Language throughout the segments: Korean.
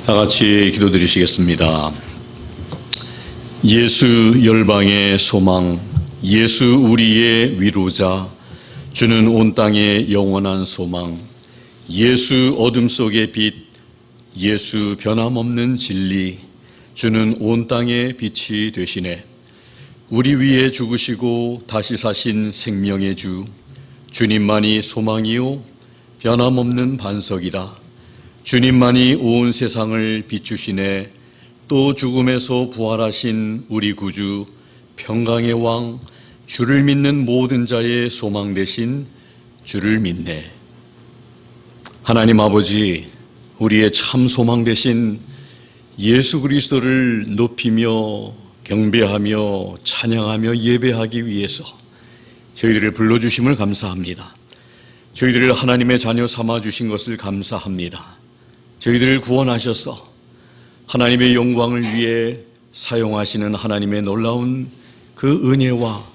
다 같이 기도드리시겠습니다. 예수 열방의 소망, 예수 우리의 위로자, 주는 온 땅의 영원한 소망, 예수 어둠 속의 빛, 예수 변함없는 진리, 주는 온 땅의 빛이 되시네. 우리 위에 죽으시고 다시 사신 생명의 주, 주님만이 소망이요 변함없는 반석이라. 주님만이 온 세상을 비추시네. 또 죽음에서 부활하신 우리 구주, 평강의 왕, 주를 믿는 모든 자의 소망 되신 주를 믿네. 하나님 아버지, 우리의 참 소망 되신 예수 그리스도를 높이며 경배하며 찬양하며 예배하기 위해서 저희들을 불러주심을 감사합니다. 저희들을 하나님의 자녀 삼아주신 것을 감사합니다. 저희들을 구원하셔서 하나님의 영광을 위해 사용하시는 하나님의 놀라운 그 은혜와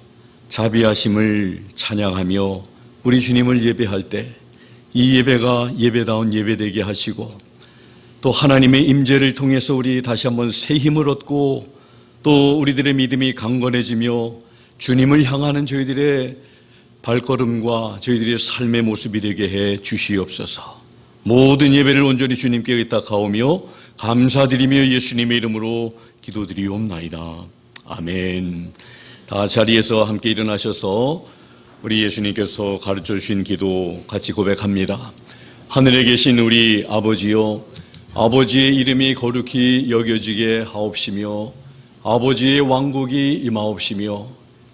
자비하심을 찬양하며 우리 주님을 예배할 때 이 예배가 예배다운 예배되게 하시고, 또 하나님의 임재를 통해서 우리 다시 한번 새 힘을 얻고 또 우리들의 믿음이 강건해지며 주님을 향하는 저희들의 발걸음과 저희들의 삶의 모습이 되게 해 주시옵소서. 모든 예배를 온전히 주님께 의탁하오며 감사드리며 예수님의 이름으로 기도드리옵나이다. 아멘. 다 자리에서 함께 일어나셔서 우리 예수님께서 가르쳐 주신 기도 같이 고백합니다. 하늘에 계신 우리 아버지여, 아버지의 이름이 거룩히 여겨지게 하옵시며 아버지의 왕국이 임하옵시며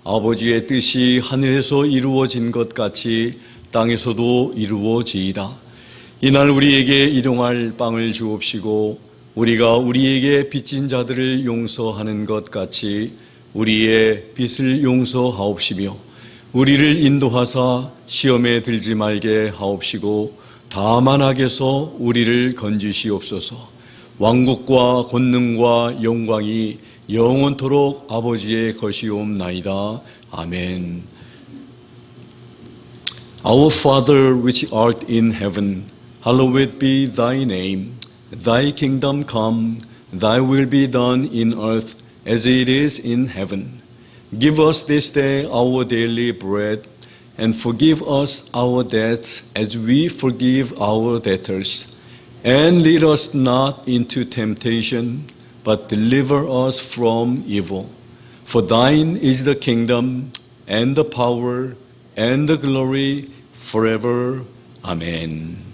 아버지의 뜻이 하늘에서 이루어진 것 같이 땅에서도 이루어지이다. 이날 우리에게 일용할 빵을 주옵시고 우리가 우리에게 빚진 자들을 용서하는 것 같이 우리의 빚을 용서하옵시며 우리를 인도하사 시험에 들지 말게 하옵시고 다만 악에서 우리를 건지시옵소서. 왕국과 권능과 영광이 영원토록 아버지의 것이옵나이다. 아멘. Our Father which art in heaven, hallowed be thy name. Thy kingdom come, thy will be done in earth as it is in heaven. Give us this day our daily bread, and forgive us our debts as we forgive our debtors. And lead us not into temptation, but deliver us from evil. For thine is the kingdom, and the power, and the glory, forever. Amen.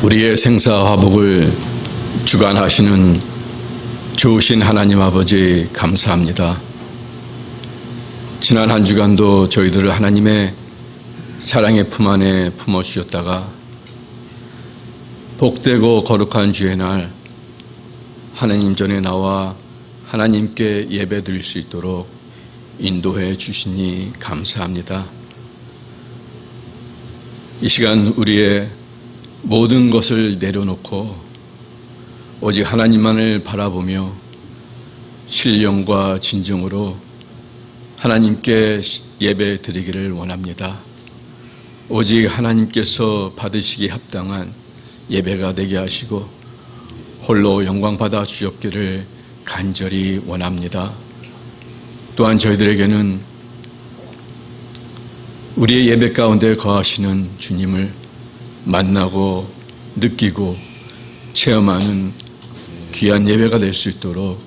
우리의 생사화복을 주관하시는 좋으신 하나님 아버지 감사합니다. 지난 한 주간도 저희들을 하나님의 사랑의 품 안에 품어주셨다가 복되고 거룩한 주의 날 하나님 전에 나와 하나님께 예배 드릴 수 있도록 인도해 주시니 감사합니다. 이 시간 우리의 모든 것을 내려놓고 오직 하나님만을 바라보며 신령과 진정으로 하나님께 예배 드리기를 원합니다. 오직 하나님께서 받으시기 합당한 예배가 되게 하시고 홀로 영광 받아 주옵기를 간절히 원합니다. 또한 저희들에게는 우리의 예배 가운데 거하시는 주님을 만나고 느끼고 체험하는 귀한 예배가 될 수 있도록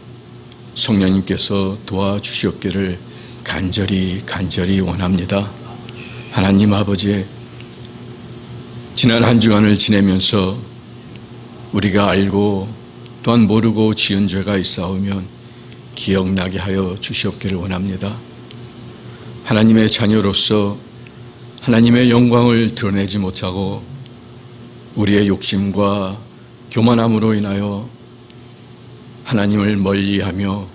성령님께서 도와주시옵기를 간절히 원합니다. 하나님 아버지, 지난 한 주간을 지내면서 우리가 알고 또한 모르고 지은 죄가 있사오면 기억나게 하여 주시옵기를 원합니다. 하나님의 자녀로서 하나님의 영광을 드러내지 못하고 우리의 욕심과 교만함으로 인하여 하나님을 멀리하며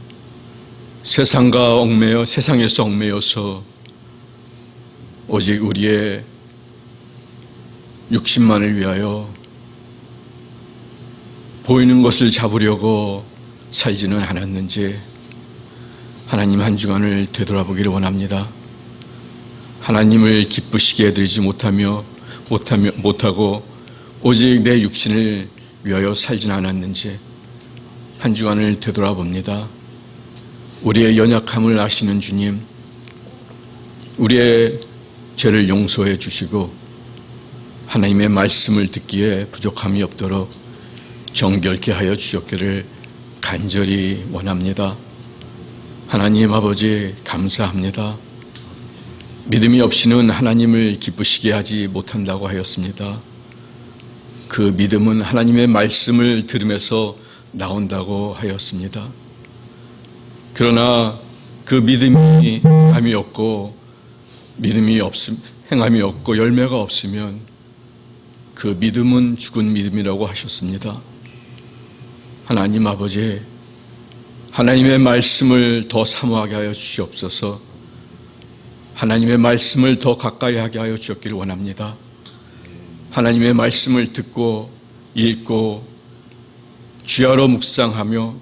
세상에서 얽매여서 오직 우리의 육신만을 위하여 보이는 것을 잡으려고 살지는 않았는지 하나님 한 주간을 되돌아보기를 원합니다. 하나님을 기쁘시게 해드리지 못하고 오직 내 육신을 위하여 살지는 않았는지 한 주간을 되돌아봅니다. 우리의 연약함을 아시는 주님, 우리의 죄를 용서해 주시고 하나님의 말씀을 듣기에 부족함이 없도록 정결케 하여 주셨기를 간절히 원합니다. 하나님 아버지 감사합니다. 믿음이 없이는 하나님을 기쁘시게 하지 못한다고 하였습니다. 그 믿음은 하나님의 말씀을 들으면서 나온다고 하였습니다. 그러나 그 믿음이 행함이 없고 행함이 없고 열매가 없으면 그 믿음은 죽은 믿음이라고 하셨습니다. 하나님 아버지, 하나님의 말씀을 더 사모하게 하여 주시옵소서. 하나님의 말씀을 더 가까이 하게 하여 주셨기를 원합니다. 하나님의 말씀을 듣고 읽고 주야로 묵상하며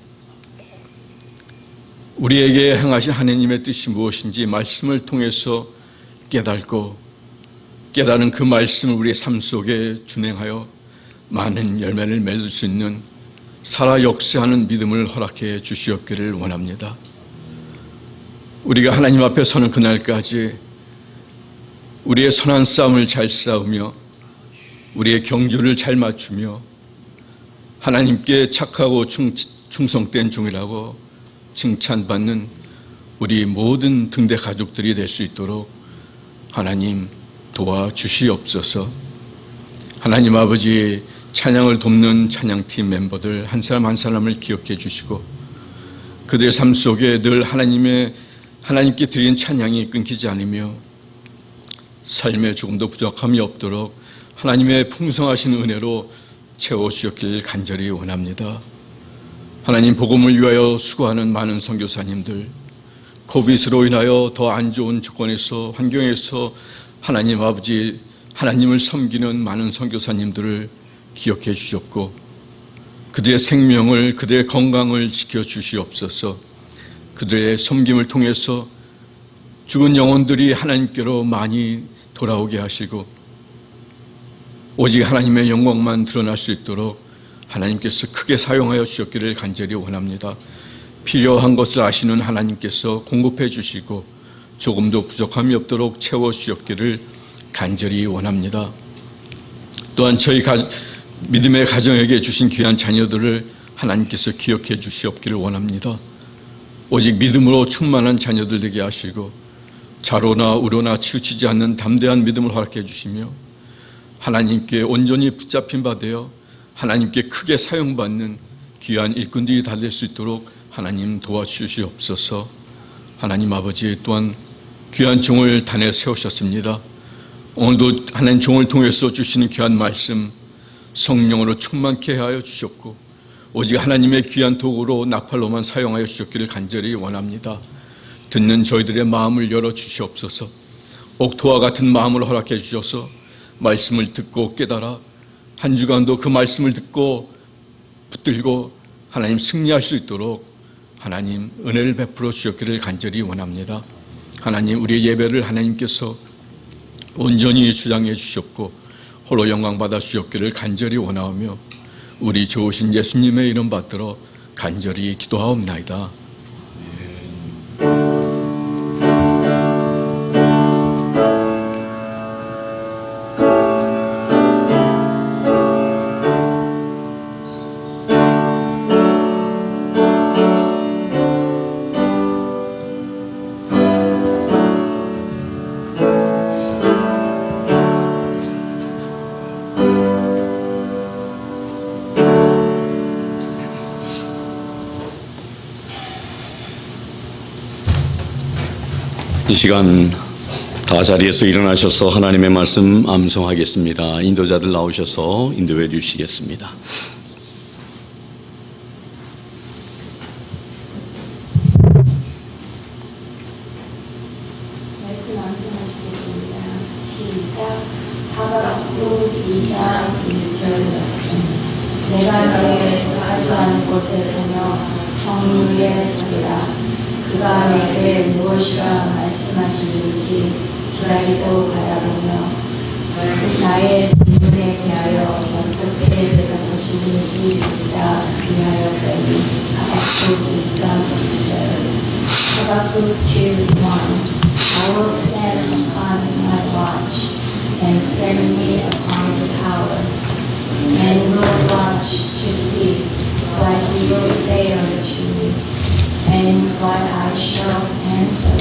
우리에게 행하신 하나님의 뜻이 무엇인지 말씀을 통해서 깨닫고 깨달은 그 말씀을 우리의 삶 속에 준행하여 많은 열매를 맺을 수 있는 살아 역사하는 믿음을 허락해 주시옵기를 원합니다. 우리가 하나님 앞에 서는 그날까지 우리의 선한 싸움을 잘 싸우며 우리의 경주를 잘 맞추며 하나님께 착하고 충성된 종이라고 칭찬받는 우리 모든 등대 가족들이 될 수 있도록 하나님 도와주시옵소서. 하나님 아버지, 찬양을 돕는 찬양팀 멤버들 한 사람 한 사람을 기억해 주시고 그들의 삶 속에 늘 하나님께 드리는 찬양이 끊기지 않으며 삶에 조금도 부족함이 없도록 하나님의 풍성하신 은혜로 채워주셨길 간절히 원합니다. 하나님 복음을 위하여 수고하는 많은 선교사님들, 코비드로 인하여 더 안 좋은 조건에서 환경에서 하나님 아버지 하나님을 섬기는 많은 선교사님들을 기억해 주셨고 그들의 생명을 그들의 건강을 지켜주시옵소서. 그들의 섬김을 통해서 죽은 영혼들이 하나님께로 많이 돌아오게 하시고 오직 하나님의 영광만 드러날 수 있도록 하나님께서 크게 사용하여 주셨기를 간절히 원합니다. 필요한 것을 아시는 하나님께서 공급해 주시고 조금도 부족함이 없도록 채워주셨기를 간절히 원합니다. 또한 저희 믿음의 가정에게 주신 귀한 자녀들을 하나님께서 기억해 주시옵기를 원합니다. 오직 믿음으로 충만한 자녀들 되게 하시고 자로나 우로나 치우치지 않는 담대한 믿음을 허락해 주시며 하나님께 온전히 붙잡힌 바 되어 하나님께 크게 사용받는 귀한 일꾼들이 다 될 수 있도록 하나님 도와주시옵소서. 하나님 아버지 또한 귀한 종을 단에 세우셨습니다. 오늘도 하나님 종을 통해서 주시는 귀한 말씀 성령으로 충만케 하여 주셨고 오직 하나님의 귀한 도구로 나팔로만 사용하여 주셨기를 간절히 원합니다. 듣는 저희들의 마음을 열어 주시옵소서. 옥토와 같은 마음을 허락해 주셔서 말씀을 듣고 깨달아 한 주간도 그 말씀을 듣고 붙들고 하나님 승리할 수 있도록 하나님 은혜를 베풀어 주셨기를 간절히 원합니다. 하나님 우리의 예배를 하나님께서 온전히 주장해 주셨고 홀로 영광 받아 주셨기를 간절히 원하오며 우리 좋으신 예수님의 이름 받들어 간절히 기도하옵나이다. 이 시간 다 자리에서 일어나셔서 하나님의 말씀 암송하겠습니다. 인도자들 나오셔서 인도해 주시겠습니다. 말씀 암송하시겠습니다. 시작. 하박국 2장 1절 말씀. 내가 너의 가수한 곳에 서며 성 위에 서리라. 그가 내게 무엇이라 말씀하시는지 기다리고 바라보며 나의 질문에 대하여 어떻게 대답하시는지 듣다 위하여 빼니. 하박국 2장 1절. 하박국 2:1. I will stand upon my watch and set me upon the tower, and will watch to see what he will say unto me, and what I shall answer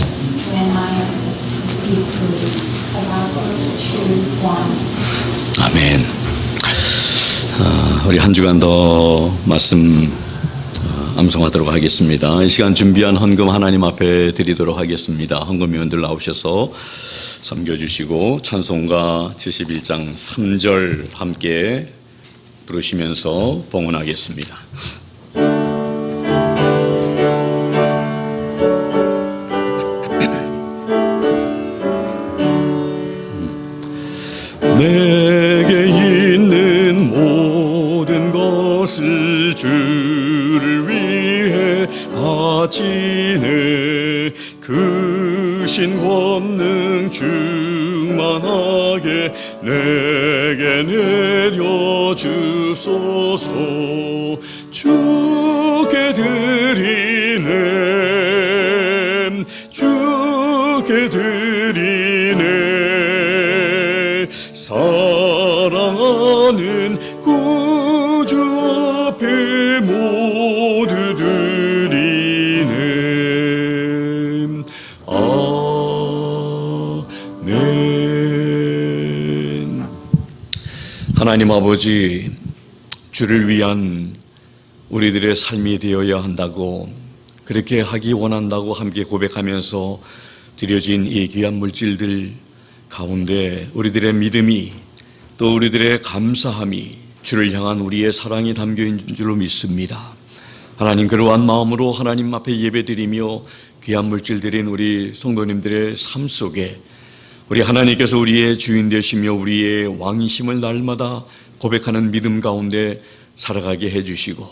when I am reproved. Habakkuk 2:1. 아멘. 우리 한 주간 더 말씀 암송하도록 하겠습니다. 이 시간 준비한 헌금 하나님 앞에 드리도록 하겠습니다. 헌금위원들 나오셔서 섬겨주시고 찬송가 71장 3절 함께 부르시면서 봉헌하겠습니다. 내게 있는 모든 것을 주를 위해 바치네. 그 신 권능 충만하게 내게 내려주소서. 주께 드리네, 주께 드리네. 사랑하는 구주 앞에 모두 드리네. 아멘. 하나님 아버지, 주를 위한 우리들의 삶이 되어야 한다고, 그렇게 하기 원한다고 함께 고백하면서 드려진 이 귀한 물질들 가운데 우리들의 믿음이, 또 우리들의 감사함이, 주를 향한 우리의 사랑이 담겨 있는 줄로 믿습니다. 하나님, 그러한 마음으로 하나님 앞에 예배드리며 귀한 물질 드린 우리 성도님들의 삶 속에 우리 하나님께서 우리의 주인 되시며 우리의 왕이심을 날마다 고백하는 믿음 가운데 살아가게 해주시고,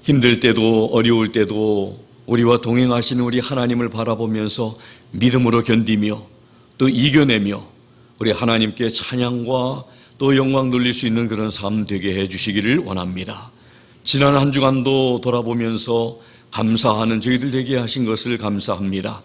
힘들 때도 어려울 때도 우리와 동행하시는 우리 하나님을 바라보면서 믿음으로 견디며 또 이겨내며 우리 하나님께 찬양과 또 영광 돌릴 수 있는 그런 삶 되게 해주시기를 원합니다. 지난 한 주간도 돌아보면서 감사하는 저희들 되게 하신 것을 감사합니다.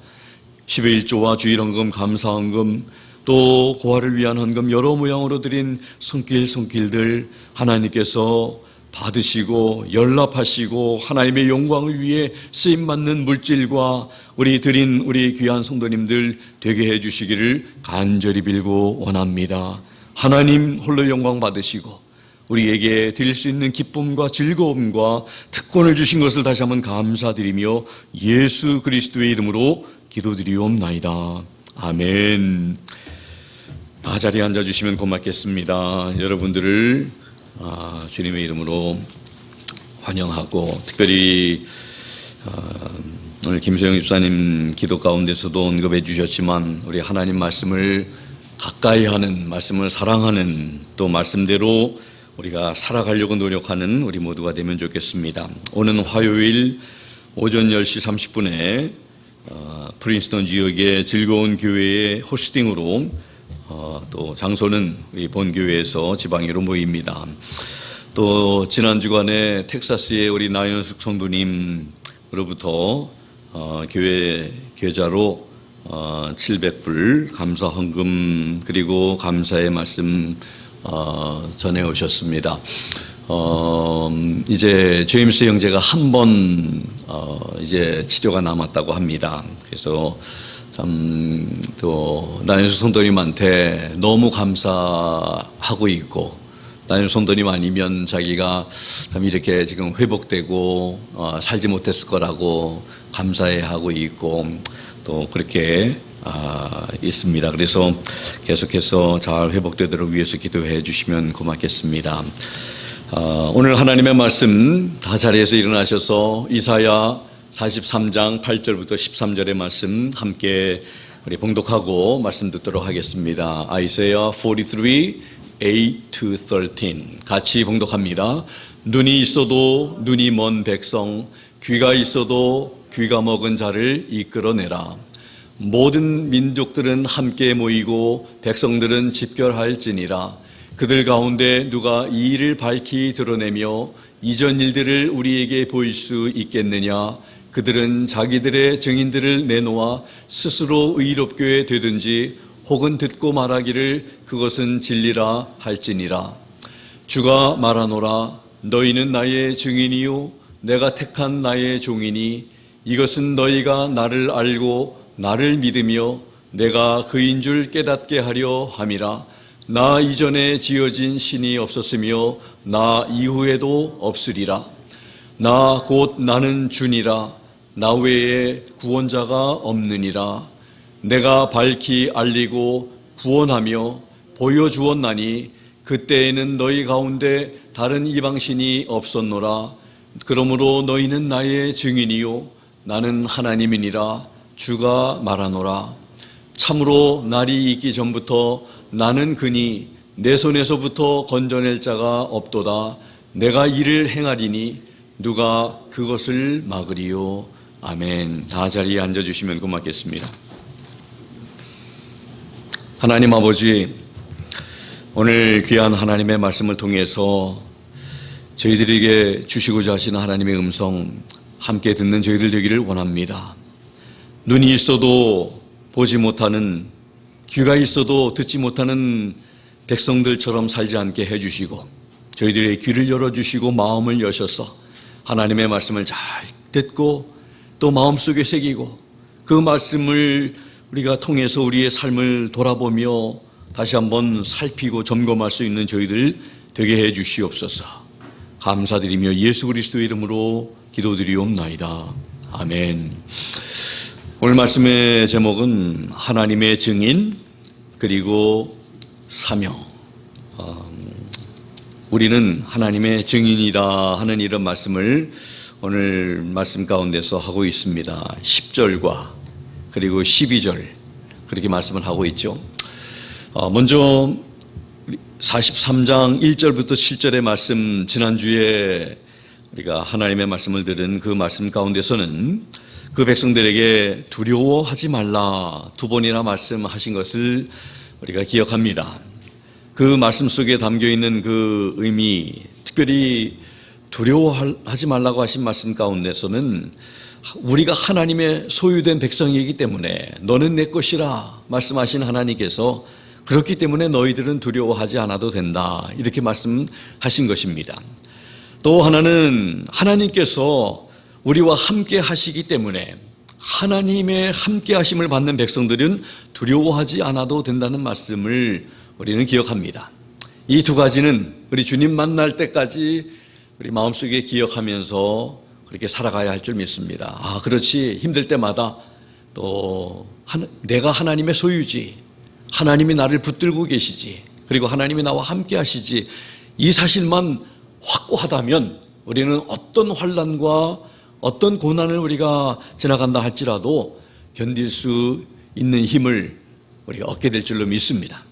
10의 1조와 주일헌금, 감사헌금, 또 고아를 위한 헌금 여러 모양으로 드린 손길들 하나님께서 받으시고 연락하시고 하나님의 영광을 위해 쓰임받는 물질과 우리 드린 우리 귀한 성도님들 되게 해주시기를 간절히 빌고 원합니다. 하나님 홀로 영광 받으시고 우리에게 드릴 수 있는 기쁨과 즐거움과 특권을 주신 것을 다시 한번 감사드리며 예수 그리스도의 이름으로 기도드리옵나이다. 아멘. 자리에 앉아주시면 고맙겠습니다. 여러분들을 주님의 이름으로 환영하고 특별히 오늘 김소영 집사님 기도 가운데서도 언급해 주셨지만 우리 하나님 말씀을 가까이 하는, 말씀을 사랑하는, 또 말씀대로 우리가 살아가려고 노력하는 우리 모두가 되면 좋겠습니다. 오는 화요일 오전 10시 30분에 프린스턴 지역의 즐거운 교회의 호스팅으로 또 장소는 우리 본교회에서 지방으로 모입니다. 또 지난 주간에 텍사스의 우리 나연숙 성도님으로부터 교회 계좌로 700불 감사 헌금 그리고 감사의 말씀 전해 오셨습니다. 이제 제임스 형제가 한 번 이제 치료가 남았다고 합니다. 그래서 참 또 나연수 성도님한테 너무 감사하고 있고, 나연수 성도님 아니면 자기가 참 이렇게 지금 회복되고 살지 못했을 거라고 감사해하고 있고 또 그렇게 있습니다. 그래서 계속해서 잘 회복되도록 위해서 기도해 주시면 고맙겠습니다. 오늘 하나님의 말씀 다 자리에서 일어나셔서 이사야 43장 8절부터 13절의 말씀 함께 우리 봉독하고 말씀 듣도록 하겠습니다. 이사야 43, 8-13 같이 봉독합니다. 눈이 있어도 눈이 먼 백성, 귀가 있어도 귀가 먹은 자를 이끌어내라. 모든 민족들은 함께 모이고 백성들은 집결할지니라. 그들 가운데 누가 이 일을 밝히 드러내며 이전 일들을 우리에게 보일 수 있겠느냐. 그들은 자기들의 증인들을 내놓아 스스로 의롭게 되든지 혹은 듣고 말하기를 그것은 진리라 할지니라. 주가 말하노라. 너희는 나의 증인이요 내가 택한 나의 종이니 이것은 너희가 나를 알고 나를 믿으며 내가 그인 줄 깨닫게 하려 함이라. 나 이전에 지어진 신이 없었으며 나 이후에도 없으리라. 나 곧 나는 주니라. 나 외에 구원자가 없느니라. 내가 밝히 알리고 구원하며 보여주었나니 그때에는 너희 가운데 다른 이방신이 없었노라. 그러므로 너희는 나의 증인이요 나는 하나님이니라. 주가 말하노라. 참으로 날이 있기 전부터 나는 그니 내 손에서부터 건져낼 자가 없도다. 내가 이를 행하리니 누가 그것을 막으리요. 아멘. 다 자리에 앉아주시면 고맙겠습니다. 하나님 아버지, 오늘 귀한 하나님의 말씀을 통해서 저희들에게 주시고자 하시는 하나님의 음성 함께 듣는 저희들 되기를 원합니다. 눈이 있어도 보지 못하는, 귀가 있어도 듣지 못하는 백성들처럼 살지 않게 해주시고 저희들의 귀를 열어주시고 마음을 여셔서 하나님의 말씀을 잘 듣고 또 마음속에 새기고 그 말씀을 우리가 통해서 우리의 삶을 돌아보며 다시 한번 살피고 점검할 수 있는 저희들 되게 해 주시옵소서. 감사드리며 예수 그리스도의 이름으로 기도드리옵나이다. 아멘. 오늘 말씀의 제목은 하나님의 증인 그리고 사명. 우리는 하나님의 증인이다 하는 이런 말씀을 오늘 말씀 가운데서 하고 있습니다. 10절과 그리고 12절 그렇게 말씀을 하고 있죠. 먼저 43장 1절부터 7절의 말씀, 지난주에 우리가 하나님의 말씀을 들은 그 말씀 가운데서는 그 백성들에게 두려워하지 말라 두 번이나 말씀하신 것을 우리가 기억합니다. 그 말씀 속에 담겨있는 그 의미, 특별히 두려워하지 말라고 하신 말씀 가운데서는 우리가 하나님의 소유된 백성이기 때문에 너는 내 것이라 말씀하신 하나님께서 그렇기 때문에 너희들은 두려워하지 않아도 된다 이렇게 말씀하신 것입니다. 또 하나는 하나님께서 우리와 함께 하시기 때문에 하나님의 함께 하심을 받는 백성들은 두려워하지 않아도 된다는 말씀을 우리는 기억합니다. 이 두 가지는 우리 주님 만날 때까지 우리 마음속에 기억하면서 그렇게 살아가야 할 줄 믿습니다. 아, 그렇지. 힘들 때마다 또 내가 하나님의 소유지, 하나님이 나를 붙들고 계시지, 그리고 하나님이 나와 함께 하시지, 이 사실만 확고하다면 우리는 어떤 환난과 어떤 고난을 우리가 지나간다 할지라도 견딜 수 있는 힘을 우리가 얻게 될 줄로 믿습니다.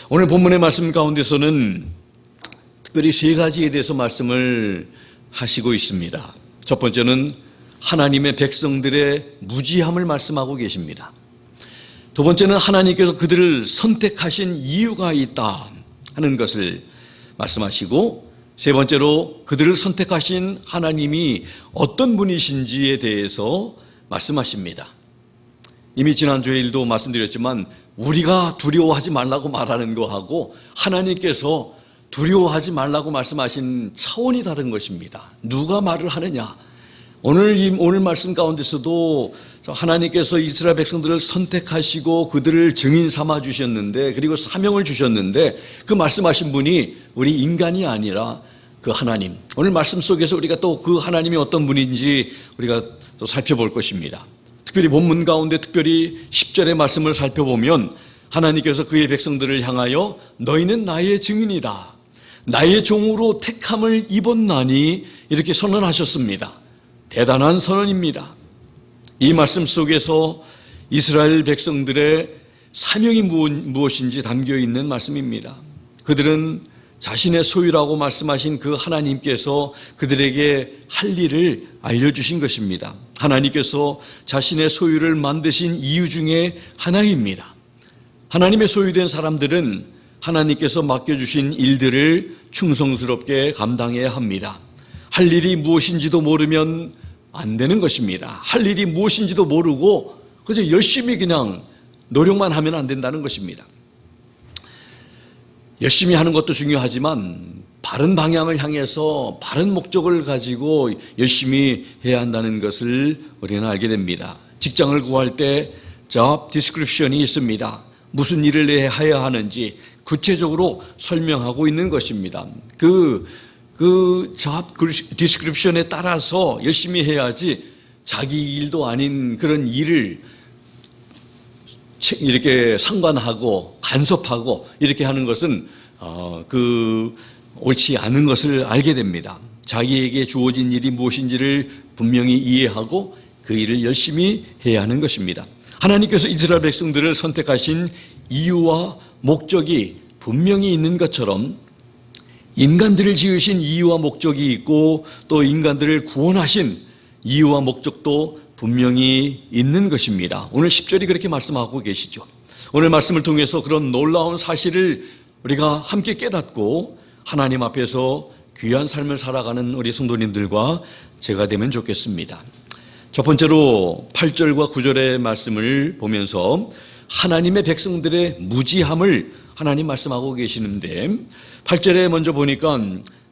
오늘 본문의 말씀 가운데서는 특별히 세 가지에 대해서 말씀을 하시고 있습니다. 첫 번째는 하나님의 백성들의 무지함을 말씀하고 계십니다. 두 번째는 하나님께서 그들을 선택하신 이유가 있다 하는 것을 말씀하시고, 세 번째로 그들을 선택하신 하나님이 어떤 분이신지에 대해서 말씀하십니다. 이미 지난주에 일도 말씀드렸지만 우리가 두려워하지 말라고 말하는 거하고 하나님께서 두려워하지 말라고 말씀하신 차원이 다른 것입니다. 누가 말을 하느냐? 오늘 말씀 가운데서도 하나님께서 이스라엘 백성들을 선택하시고 그들을 증인 삼아 주셨는데, 그리고 사명을 주셨는데, 그 말씀하신 분이 우리 인간이 아니라 그 하나님. 오늘 말씀 속에서 우리가 또 그 하나님이 어떤 분인지 우리가 또 살펴볼 것입니다. 특별히 본문 가운데 특별히 10절의 말씀을 살펴보면 하나님께서 그의 백성들을 향하여 너희는 나의 증인이다, 나의 종으로 택함을 입었나니 이렇게 선언하셨습니다. 대단한 선언입니다. 이 말씀 속에서 이스라엘 백성들의 사명이 무엇인지 담겨 있는 말씀입니다. 그들은 자신의 소유라고 말씀하신 그 하나님께서 그들에게 할 일을 알려주신 것입니다. 하나님께서 자신의 소유를 만드신 이유 중에 하나입니다. 하나님의 소유된 사람들은 하나님께서 맡겨주신 일들을 충성스럽게 감당해야 합니다. 할 일이 무엇인지도 모르면 안 되는 것입니다. 할 일이 무엇인지도 모르고 그저 열심히 그냥 노력만 하면 안 된다는 것입니다. 열심히 하는 것도 중요하지만 바른 방향을 향해서 바른 목적을 가지고 열심히 해야 한다는 것을 우리는 알게 됩니다. 직장을 구할 때 job description이 있습니다. 무슨 일을 해야 하는지 구체적으로 설명하고 있는 것입니다. 그 job description에 따라서 열심히 해야지 자기 일도 아닌 그런 일을 이렇게 상관하고 간섭하고 이렇게 하는 것은 옳지 않은 것을 알게 됩니다. 자기에게 주어진 일이 무엇인지를 분명히 이해하고 그 일을 열심히 해야 하는 것입니다. 하나님께서 이스라엘 백성들을 선택하신 이유와 목적이 분명히 있는 것처럼 인간들을 지으신 이유와 목적이 있고 또 인간들을 구원하신 이유와 목적도 분명히 있는 것입니다. 오늘 10절이 그렇게 말씀하고 계시죠. 오늘 말씀을 통해서 그런 놀라운 사실을 우리가 함께 깨닫고 하나님 앞에서 귀한 삶을 살아가는 우리 성도님들과 제가 되면 좋겠습니다. 첫 번째로 8절과 9절의 말씀을 보면서 하나님의 백성들의 무지함을 하나님 말씀하고 계시는데, 8절에 먼저 보니까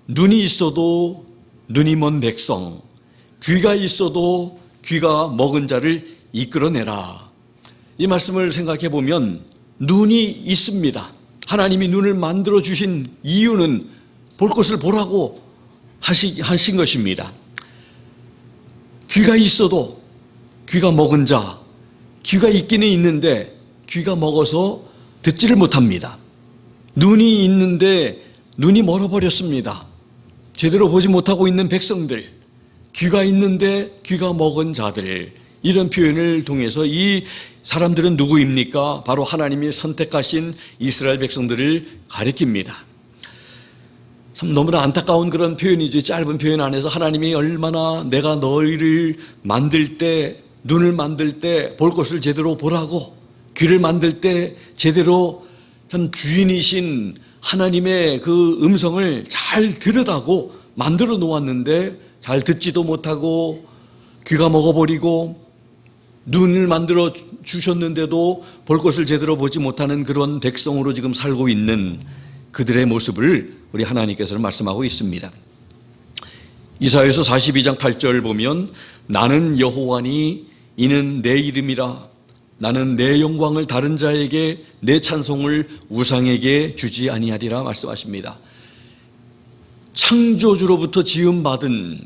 눈이 있어도 눈이 먼 백성, 귀가 있어도 귀가 먹은 자를 이끌어내라. 이 말씀을 생각해 보면 눈이 있습니다. 하나님이 눈을 만들어 주신 이유는 볼 것을 보라고 하신 것입니다. 귀가 있어도 귀가 먹은 자, 귀가 있기는 있는데 귀가 먹어서 듣지를 못합니다. 눈이 있는데 눈이 멀어버렸습니다. 제대로 보지 못하고 있는 백성들, 귀가 있는데 귀가 먹은 자들, 이런 표현을 통해서 이 사람들은 누구입니까? 바로 하나님이 선택하신 이스라엘 백성들을 가리킵니다. 참 너무나 안타까운 그런 표현이죠. 짧은 표현 안에서 하나님이 얼마나 내가 너희를 만들 때, 눈을 만들 때 볼 것을 제대로 보라고, 귀를 만들 때 제대로 참 주인이신 하나님의 그 음성을 잘 들으라고 만들어 놓았는데 잘 듣지도 못하고 귀가 먹어버리고 눈을 만들어 주셨는데도 볼 것을 제대로 보지 못하는 그런 백성으로 지금 살고 있는 그들의 모습을 우리 하나님께서는 말씀하고 있습니다. 이사야서 42장 8절 보면 나는 여호와니 이는 내 이름이라 나는 내 영광을 다른 자에게, 내 찬송을 우상에게 주지 아니하리라 말씀하십니다. 창조주로부터 지음받은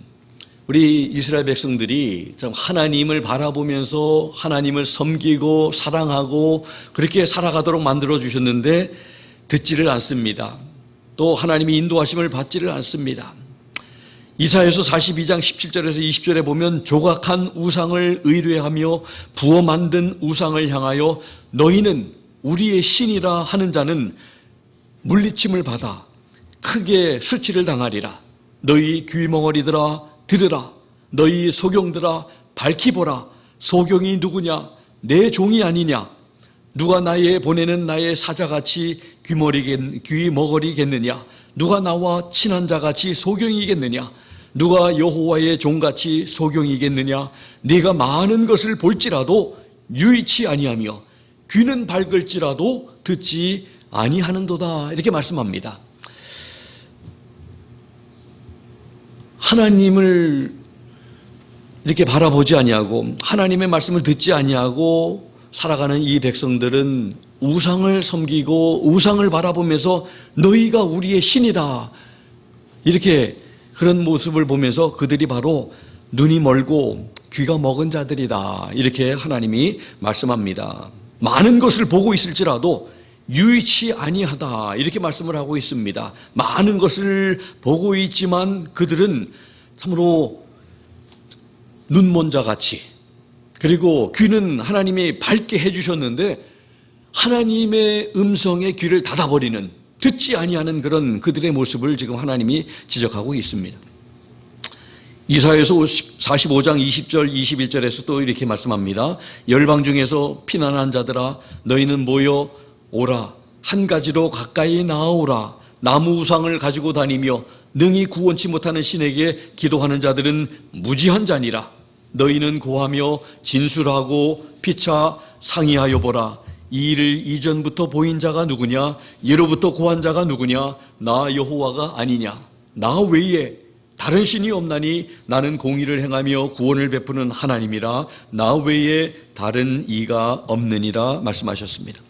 우리 이스라엘 백성들이 참 하나님을 바라보면서 하나님을 섬기고 사랑하고 그렇게 살아가도록 만들어 주셨는데 듣지를 않습니다. 또 하나님이 인도하심을 받지를 않습니다. 이사야서 42장 17절에서 20절에 보면 조각한 우상을 의뢰하며 부어 만든 우상을 향하여 너희는 우리의 신이라 하는 자는 물리침을 받아 크게 수치를 당하리라. 너희 귀멍어리들아 들으라. 너희 소경들아 밝히 보라. 소경이 누구냐? 내 종이 아니냐? 누가 나의 보내는 나의 사자같이 귀머거리겠느냐? 누가 나와 친한 자같이 소경이겠느냐? 누가 여호와의 종같이 소경이겠느냐? 네가 많은 것을 볼지라도 유의치 아니하며 귀는 밝을지라도 듣지 아니하는도다. 이렇게 말씀합니다. 하나님을 이렇게 바라보지 아니하고 하나님의 말씀을 듣지 아니하고 살아가는 이 백성들은 우상을 섬기고 우상을 바라보면서 너희가 우리의 신이다. 이렇게 그런 모습을 보면서 그들이 바로 눈이 멀고 귀가 먹은 자들이다. 이렇게 하나님이 말씀합니다. 많은 것을 보고 있을지라도 유의치 아니하다. 이렇게 말씀을 하고 있습니다. 많은 것을 보고 있지만 그들은 참으로 눈먼 자같이, 그리고 귀는 하나님이 밝게 해주셨는데 하나님의 음성에 귀를 닫아버리는, 듣지 아니하는 그런 그들의 모습을 지금 하나님이 지적하고 있습니다. 이사야서 45장 20절 21절에서 또 이렇게 말씀합니다. 열방 중에서 피난한 자들아 너희는 모여 오라. 한 가지로 가까이 나아오라. 나무 우상을 가지고 다니며 능히 구원치 못하는 신에게 기도하는 자들은 무지한 자니라. 너희는 고하며 진술하고 피차 상의하여 보라. 이 일을 이전부터 보인 자가 누구냐? 예로부터 고한 자가 누구냐? 나 여호와가 아니냐? 나 외에 다른 신이 없나니 나는 공의를 행하며 구원을 베푸는 하나님이라. 나 외에 다른 이가 없느니라 말씀하셨습니다.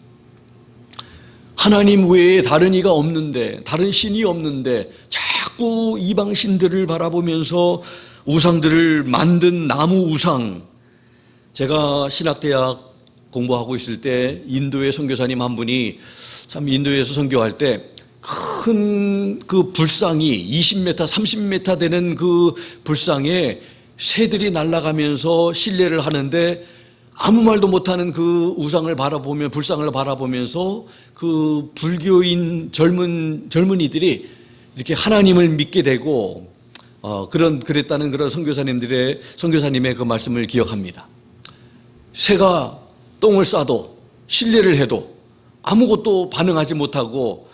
하나님 외에 다른 이가 없는데, 다른 신이 없는데 자꾸 이방 신들을 바라보면서 우상들을 만든 나무 우상. 제가 신학대학 공부하고 있을 때 인도의 선교사님 한 분이 참 인도에서 선교할 때 큰 그 불상이 20m, 30m 되는 그 불상에 새들이 날아가면서 신뢰를 하는데 아무 말도 못하는 그 우상을 바라보며 불상을 바라보면서 그 불교인 젊은이들이 이렇게 하나님을 믿게 되고 그랬다는 그런 선교사님의 그 말씀을 기억합니다. 새가 똥을 싸도 신뢰를 해도 아무것도 반응하지 못하고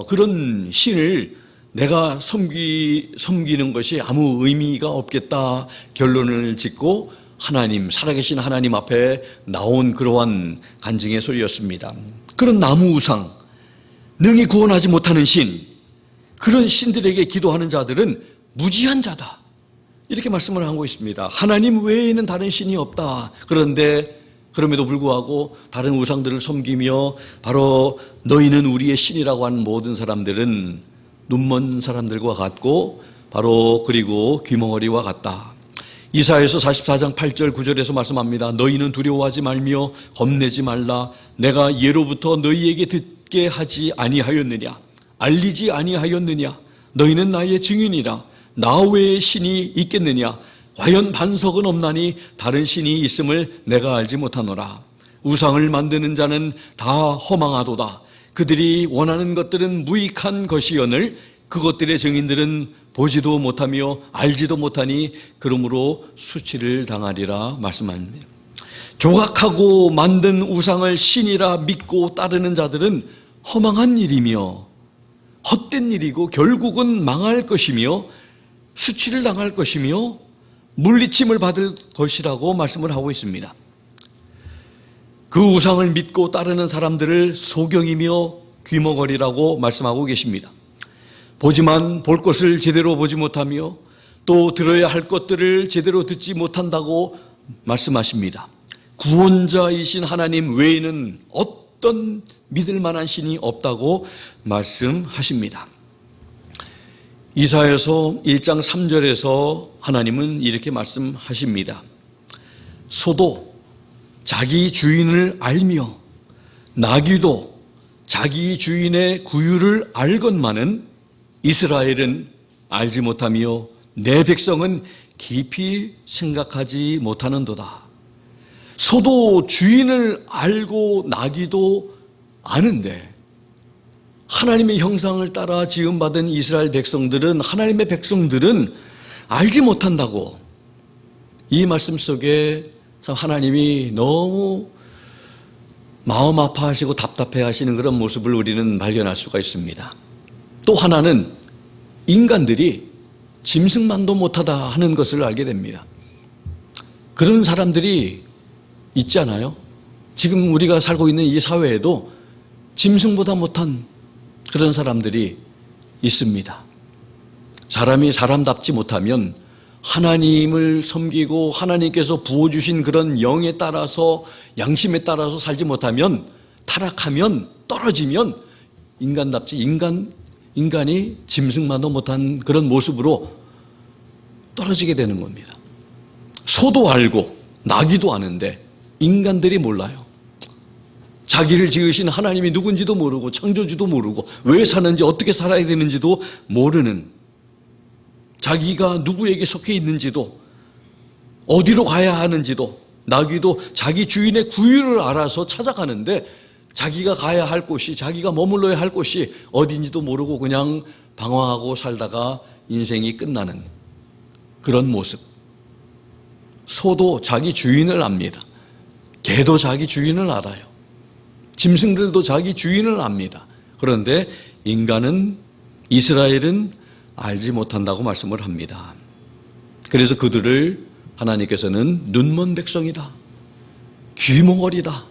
그런 신을 내가 섬기는 것이 아무 의미가 없겠다 결론을 짓고 하나님, 살아계신 하나님 앞에 나온 그러한 간증의 소리였습니다. 그런 나무 우상, 능히 구원하지 못하는 신, 그런 신들에게 기도하는 자들은 무지한 자다. 이렇게 말씀을 하고 있습니다. 하나님 외에는 다른 신이 없다. 그런데 그럼에도 불구하고 다른 우상들을 섬기며 바로 너희는 우리의 신이라고 하는 모든 사람들은 눈먼 사람들과 같고 바로 그리고 귀멍어리와 같다. 이사야서 44장 8절 9절에서 말씀합니다. 너희는 두려워하지 말며 겁내지 말라. 내가 예로부터 너희에게 듣게 하지 아니하였느냐? 알리지 아니하였느냐? 너희는 나의 증인이라. 나 외에 신이 있겠느냐? 과연 반석은 없나니 다른 신이 있음을 내가 알지 못하노라. 우상을 만드는 자는 다 허망하도다. 그들이 원하는 것들은 무익한 것이여늘 그것들의 증인들은 보지도 못하며 알지도 못하니 그러므로 수치를 당하리라 말씀합니다. 조각하고 만든 우상을 신이라 믿고 따르는 자들은 허망한 일이며 헛된 일이고 결국은 망할 것이며 수치를 당할 것이며 물리침을 받을 것이라고 말씀을 하고 있습니다. 그 우상을 믿고 따르는 사람들을 소경이며 귀머거리라고 말씀하고 계십니다. 보지만 볼 것을 제대로 보지 못하며 또 들어야 할 것들을 제대로 듣지 못한다고 말씀하십니다. 구원자이신 하나님 외에는 어떤 믿을 만한 신이 없다고 말씀하십니다. 이사야서 1장 3절에서 하나님은 이렇게 말씀하십니다. 소도 자기 주인을 알며 나귀도 자기 주인의 구유를 알건만은 이스라엘은 알지 못하며 내 백성은 깊이 생각하지 못하는도다. 소도 주인을 알고 나귀도 아는데 하나님의 형상을 따라 지음받은 이스라엘 백성들은, 하나님의 백성들은 알지 못한다고. 이 말씀 속에 참 하나님이 너무 마음 아파하시고 답답해 하시는 그런 모습을 우리는 발견할 수가 있습니다. 또 하나는 인간들이 짐승만도 못하다 하는 것을 알게 됩니다. 그런 사람들이 있잖아요. 지금 우리가 살고 있는 이 사회에도 짐승보다 못한 그런 사람들이 있습니다. 사람이 사람답지 못하면 하나님을 섬기고 하나님께서 부어주신 그런 영에 따라서, 양심에 따라서 살지 못하면, 타락하면, 떨어지면 인간이 짐승만도 못한 그런 모습으로 떨어지게 되는 겁니다. 소도 알고 나귀도 아는데 인간들이 몰라요. 자기를 지으신 하나님이 누군지도 모르고 창조주도 모르고 왜 사는지 어떻게 살아야 되는지도 모르는, 자기가 누구에게 속해 있는지도 어디로 가야 하는지도, 나귀도 자기 주인의 구유를 알아서 찾아가는데 자기가 가야 할 곳이, 자기가 머물러야 할 곳이 어딘지도 모르고 그냥 방황하고 살다가 인생이 끝나는 그런 모습. 소도 자기 주인을 압니다. 개도 자기 주인을 알아요. 짐승들도 자기 주인을 압니다. 그런데 인간은, 이스라엘은 알지 못한다고 말씀을 합니다. 그래서 그들을 하나님께서는 눈먼 백성이다, 귀머거리다.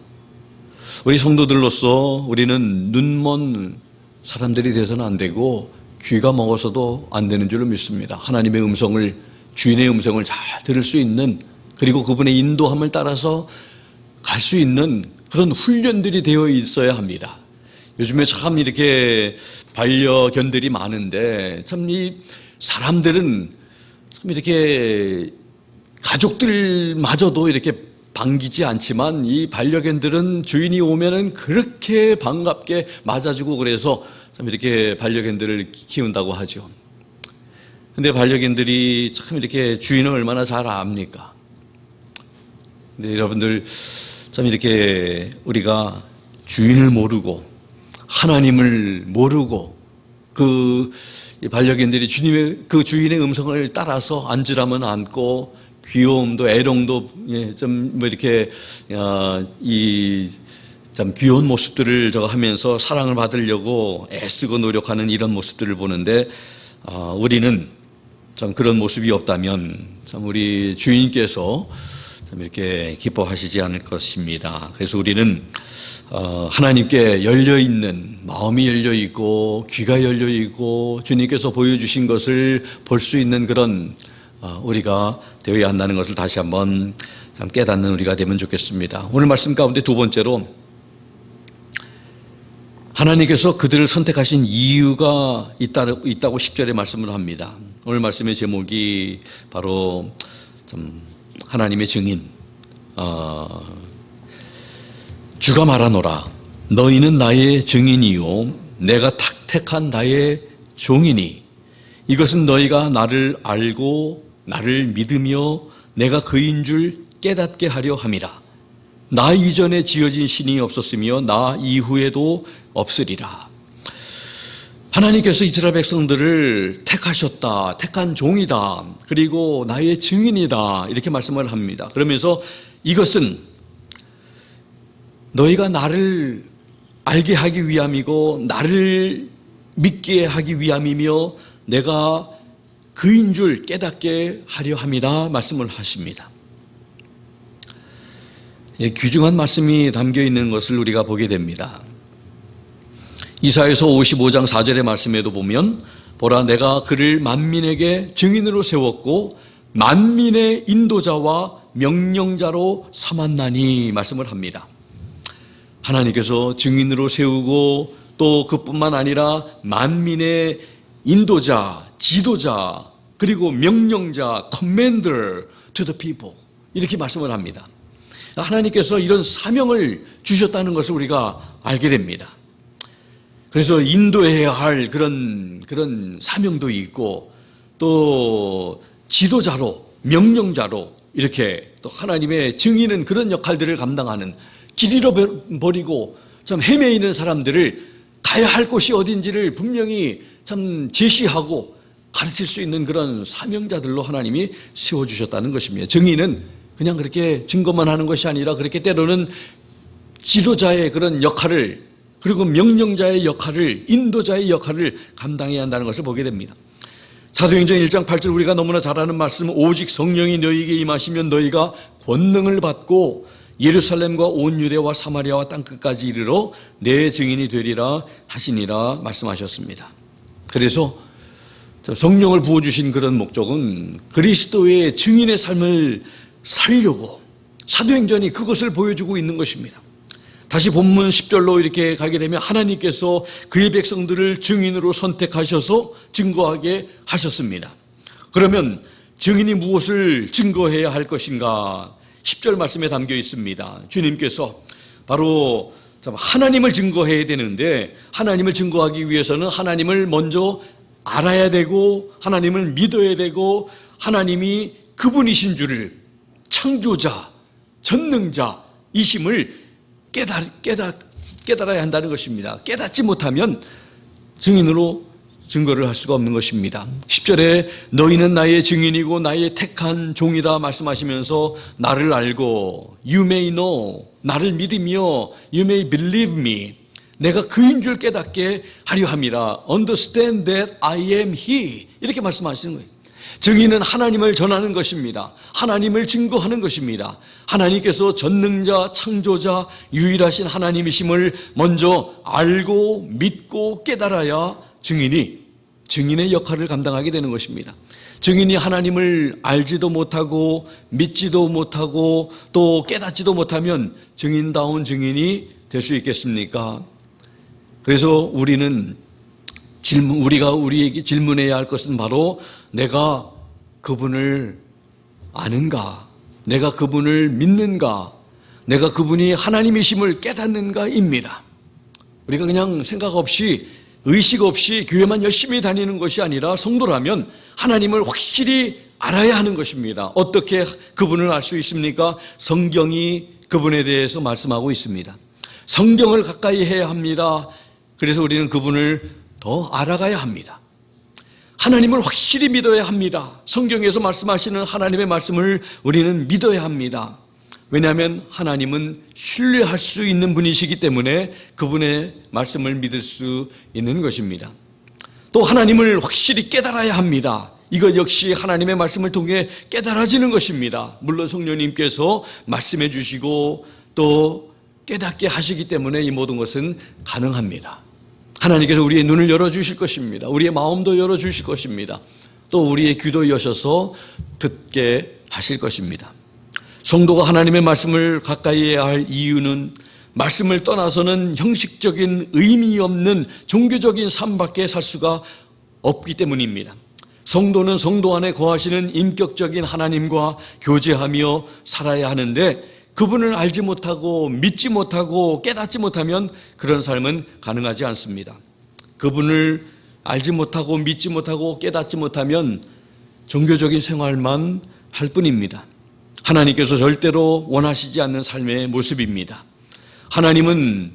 우리 성도들로서 우리는 눈먼 사람들이 돼서는 안 되고 귀가 먹어서도 안 되는 줄로 믿습니다. 하나님의 음성을, 주인의 음성을 잘 들을 수 있는, 그리고 그분의 인도함을 따라서 갈 수 있는 그런 훈련들이 되어 있어야 합니다. 요즘에 참 이렇게 반려견들이 많은데 참 이 사람들은 참 이렇게 가족들마저도 이렇게 반기지 않지만 이 반려견들은 주인이 오면은 그렇게 반갑게 맞아주고, 그래서 참 이렇게 반려견들을 키운다고 하죠. 근데 반려견들이 참 이렇게 주인을 얼마나 잘 압니까? 근데 여러분들 참 이렇게 우리가 주인을 모르고 하나님을 모르고 그 반려견들이 주님의, 그 주인의 음성을 따라서 앉으라면 앉고, 귀여움도 애롱도 좀 뭐 이렇게 이 참 귀여운 모습들을 저거 하면서 사랑을 받으려고 애쓰고 노력하는 이런 모습들을 보는데, 우리는 참 그런 모습이 없다면 참 우리 주인께서 참 이렇게 기뻐하시지 않을 것입니다. 그래서 우리는 하나님께 열려있는, 마음이 열려있고 귀가 열려있고 주님께서 보여주신 것을 볼 수 있는 그런 우리가 되어야 한다는 것을 다시 한번 참 깨닫는 우리가 되면 좋겠습니다. 오늘 말씀 가운데 두 번째로 하나님께서 그들을 선택하신 이유가 있다고 10절에 말씀을 합니다. 오늘 말씀의 제목이 바로 참 하나님의 증인, 주가 말하노라 너희는 나의 증인이요 내가 택한 나의 종이니 이것은 너희가 나를 알고 나를 믿으며 내가 그인 줄 깨닫게 하려 함이라. 나 이전에 지어진 신이 없었으며 나 이후에도 없으리라. 하나님께서 이스라엘 백성들을 택하셨다, 택한 종이다, 그리고 나의 증인이다, 이렇게 말씀을 합니다. 그러면서 이것은 너희가 나를 알게 하기 위함이고 나를 믿게 하기 위함이며 내가 그인 줄 깨닫게 하려 함이다 말씀을 하십니다. 귀중한 말씀이 담겨 있는 것을 우리가 보게 됩니다. 이사야서 55장 4절의 말씀에도 보면 보라 내가 그를 만민에게 증인으로 세웠고 만민의 인도자와 명령자로 삼았나니 말씀을 합니다. 하나님께서 증인으로 세우고 또 그뿐만 아니라 만민의 인도자, 지도자, 그리고 명령자, commander to the people 이렇게 말씀을 합니다. 하나님께서 이런 사명을 주셨다는 것을 우리가 알게 됩니다. 그래서 인도해야 할 그런 사명도 있고 또 지도자로, 명령자로 이렇게 또 하나님의 증인은 그런 역할들을 감당하는 길 잃어버리고 참 헤매이는 사람들을 가야 할 곳이 어딘지를 분명히 참 제시하고 가르칠 수 있는 그런 사명자들로 하나님이 세워주셨다는 것입니다. 증인은 그냥 그렇게 증거만 하는 것이 아니라 그렇게 때로는 지도자의 그런 역할을 그리고 명령자의 역할을 인도자의 역할을 감당해야 한다는 것을 보게 됩니다. 사도행전 1장 8절 우리가 너무나 잘 아는 말씀 오직 성령이 너희에게 임하시면 너희가 권능을 받고 예루살렘과 온 유대와 사마리아와 땅끝까지 이르러 내 증인이 되리라 하시니라 말씀하셨습니다. 그래서 성령을 부어주신 그런 목적은 그리스도의 증인의 삶을 살려고 사도행전이 그것을 보여주고 있는 것입니다. 다시 본문 10절로 이렇게 가게 되면 하나님께서 그의 백성들을 증인으로 선택하셔서 증거하게 하셨습니다. 그러면 증인이 무엇을 증거해야 할 것인가? 10절 말씀에 담겨 있습니다. 주님께서 바로 하나님을 증거해야 되는데 하나님을 증거하기 위해서는 하나님을 먼저 알아야 되고 하나님을 믿어야 되고 하나님이 그분이신 줄을 창조자, 전능자이심을 깨달아야 한다는 것입니다. 깨닫지 못하면 증인으로 증거를 할 수가 없는 것입니다. 10절에 너희는 나의 증인이고 나의 택한 종이라 말씀하시면서 나를 알고 You may know 나를 믿으며 You may believe me 내가 그인 줄 깨닫게 하려 함이라 Understand that I am He 이렇게 말씀하시는 거예요. 증인은 하나님을 전하는 것입니다. 하나님을 증거하는 것입니다. 하나님께서 전능자, 창조자, 유일하신 하나님이심을 먼저 알고 믿고 깨달아야 증인의 역할을 감당하게 되는 것입니다. 증인이 하나님을 알지도 못하고 믿지도 못하고 또 깨닫지도 못하면 증인다운 증인이 될 수 있겠습니까? 그래서 우리가 우리에게 질문해야 할 것은 바로 내가 그분을 아는가? 내가 그분을 믿는가? 내가 그분이 하나님이심을 깨닫는가입니다. 우리가 그냥 생각 없이 의식 없이 교회만 열심히 다니는 것이 아니라 성도라면 하나님을 확실히 알아야 하는 것입니다. 어떻게 그분을 알 수 있습니까? 성경이 그분에 대해서 말씀하고 있습니다. 성경을 가까이 해야 합니다. 그래서 우리는 그분을 더 알아가야 합니다. 하나님을 확실히 믿어야 합니다. 성경에서 말씀하시는 하나님의 말씀을 우리는 믿어야 합니다. 왜냐하면 하나님은 신뢰할 수 있는 분이시기 때문에 그분의 말씀을 믿을 수 있는 것입니다. 또 하나님을 확실히 깨달아야 합니다. 이것 역시 하나님의 말씀을 통해 깨달아지는 것입니다. 물론 성령님께서 말씀해 주시고 또 깨닫게 하시기 때문에 이 모든 것은 가능합니다. 하나님께서 우리의 눈을 열어주실 것입니다. 우리의 마음도 열어주실 것입니다. 또 우리의 귀도 여셔서 듣게 하실 것입니다. 성도가 하나님의 말씀을 가까이 해야 할 이유는 말씀을 떠나서는 형식적인 의미 없는 종교적인 삶밖에 살 수가 없기 때문입니다. 성도는 성도 안에 거하시는 인격적인 하나님과 교제하며 살아야 하는데 그분을 알지 못하고 믿지 못하고 깨닫지 못하면 그런 삶은 가능하지 않습니다. 그분을 알지 못하고 믿지 못하고 깨닫지 못하면 종교적인 생활만 할 뿐입니다. 하나님께서 절대로 원하시지 않는 삶의 모습입니다. 하나님은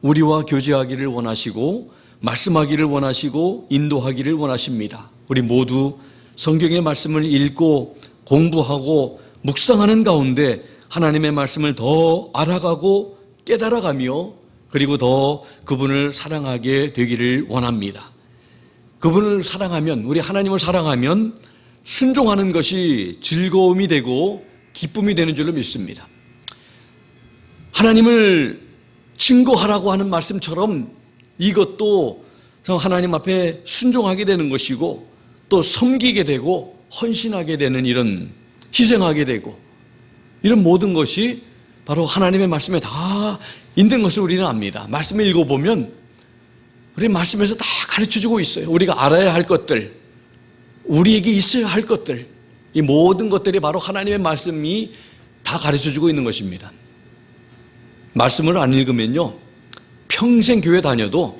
우리와 교제하기를 원하시고 말씀하기를 원하시고 인도하기를 원하십니다. 우리 모두 성경의 말씀을 읽고 공부하고 묵상하는 가운데 하나님의 말씀을 더 알아가고 깨달아가며 그리고 더 그분을 사랑하게 되기를 원합니다. 그분을 사랑하면, 우리 하나님을 사랑하면 순종하는 것이 즐거움이 되고 기쁨이 되는 줄로 믿습니다. 하나님을 증거하라고 하는 말씀처럼 이것도 하나님 앞에 순종하게 되는 것이고 또 섬기게 되고 헌신하게 되는 이런 희생하게 되고 이런 모든 것이 바로 하나님의 말씀에 다 있는 것을 우리는 압니다. 말씀을 읽어보면 우리 말씀에서 다 가르쳐주고 있어요. 우리가 알아야 할 것들, 우리에게 있어야 할 것들, 이 모든 것들이 바로 하나님의 말씀이 다 가르쳐주고 있는 것입니다. 말씀을 안 읽으면요, 평생 교회 다녀도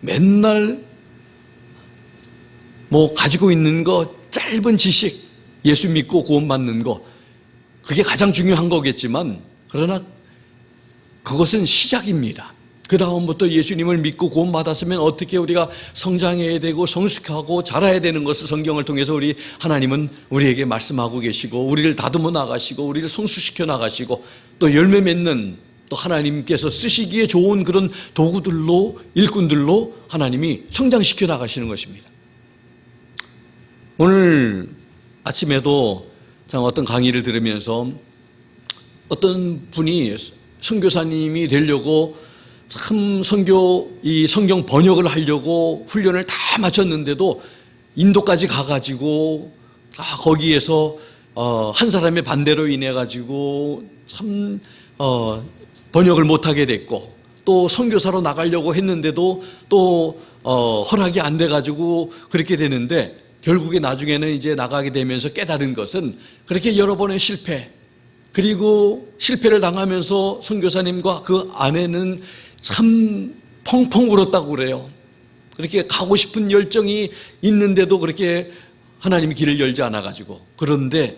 맨날 가지고 있는 거, 짧은 지식, 예수 믿고 구원받는 거, 그게 가장 중요한 거겠지만, 그러나 그것은 시작입니다. 그 다음부터 예수님을 믿고 구원받았으면 어떻게 우리가 성장해야 되고 성숙하고 자라야 되는 것을 성경을 통해서 하나님은 우리에게 말씀하고 계시고, 우리를 다듬어 나가시고, 우리를 성숙시켜 나가시고, 또 열매 맺는, 또 하나님께서 쓰시기에 좋은 그런 도구들로, 일꾼들로 하나님이 성장시켜 나가시는 것입니다. 오늘 아침에도 어떤 강의를 들으면서 어떤 분이 선교사님이 되려고 참 이 성경 번역을 하려고 훈련을 다 마쳤는데도 인도까지 가가지고 거기에서 한 사람의 반대로 인해 가지고 참 번역을 못하게 됐고, 또 선교사로 나가려고 했는데도 또 허락이 안 돼가지고 그렇게 되는데, 결국에 나중에는 이제 나가게 되면서 깨달은 것은 그렇게 여러 번의 실패, 그리고 실패를 당하면서 선교사님과 그 아내는 참 펑펑 울었다고 그래요. 그렇게 가고 싶은 열정이 있는데도 그렇게 하나님이 길을 열지 않아가지고. 그런데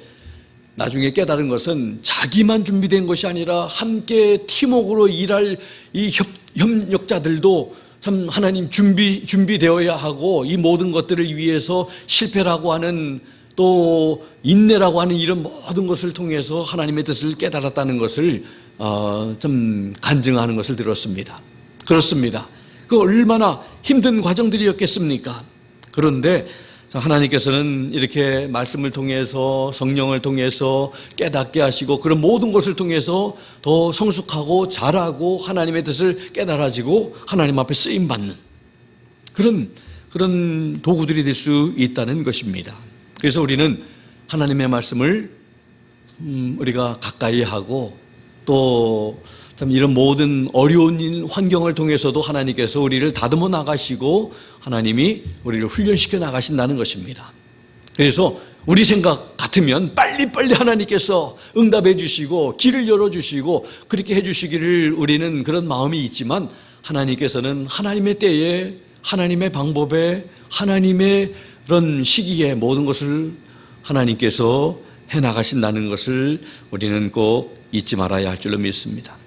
나중에 깨달은 것은 자기만 준비된 것이 아니라 함께 팀워크로 일할 이 협력자들도 참 하나님 준비되어야 하고, 이 모든 것들을 위해서 실패라고 하는, 또 인내라고 하는 이런 모든 것을 통해서 하나님의 뜻을 깨달았다는 것을 좀 간증하는 것을 들었습니다. 그렇습니다. 그 얼마나 힘든 과정들이었겠습니까? 그런데 하나님께서는 이렇게 말씀을 통해서, 성령을 통해서 깨닫게 하시고, 그런 모든 것을 통해서 더 성숙하고 자라고 하나님의 뜻을 깨달아지고 하나님 앞에 쓰임받는 그런 도구들이 될 수 있다는 것입니다. 그래서 우리는 하나님의 말씀을 우리가 가까이 하고, 또 참 이런 모든 어려운 환경을 통해서도 하나님께서 우리를 다듬어 나가시고 하나님이 우리를 훈련시켜 나가신다는 것입니다. 그래서 우리 생각 같으면 빨리빨리 하나님께서 응답해 주시고 길을 열어주시고 그렇게 해주시기를 우리는 그런 마음이 있지만, 하나님께서는 하나님의 때에, 하나님의 방법에, 하나님의 그런 시기에 모든 것을 하나님께서 해나가신다는 것을 우리는 꼭 잊지 말아야 할 줄로 믿습니다.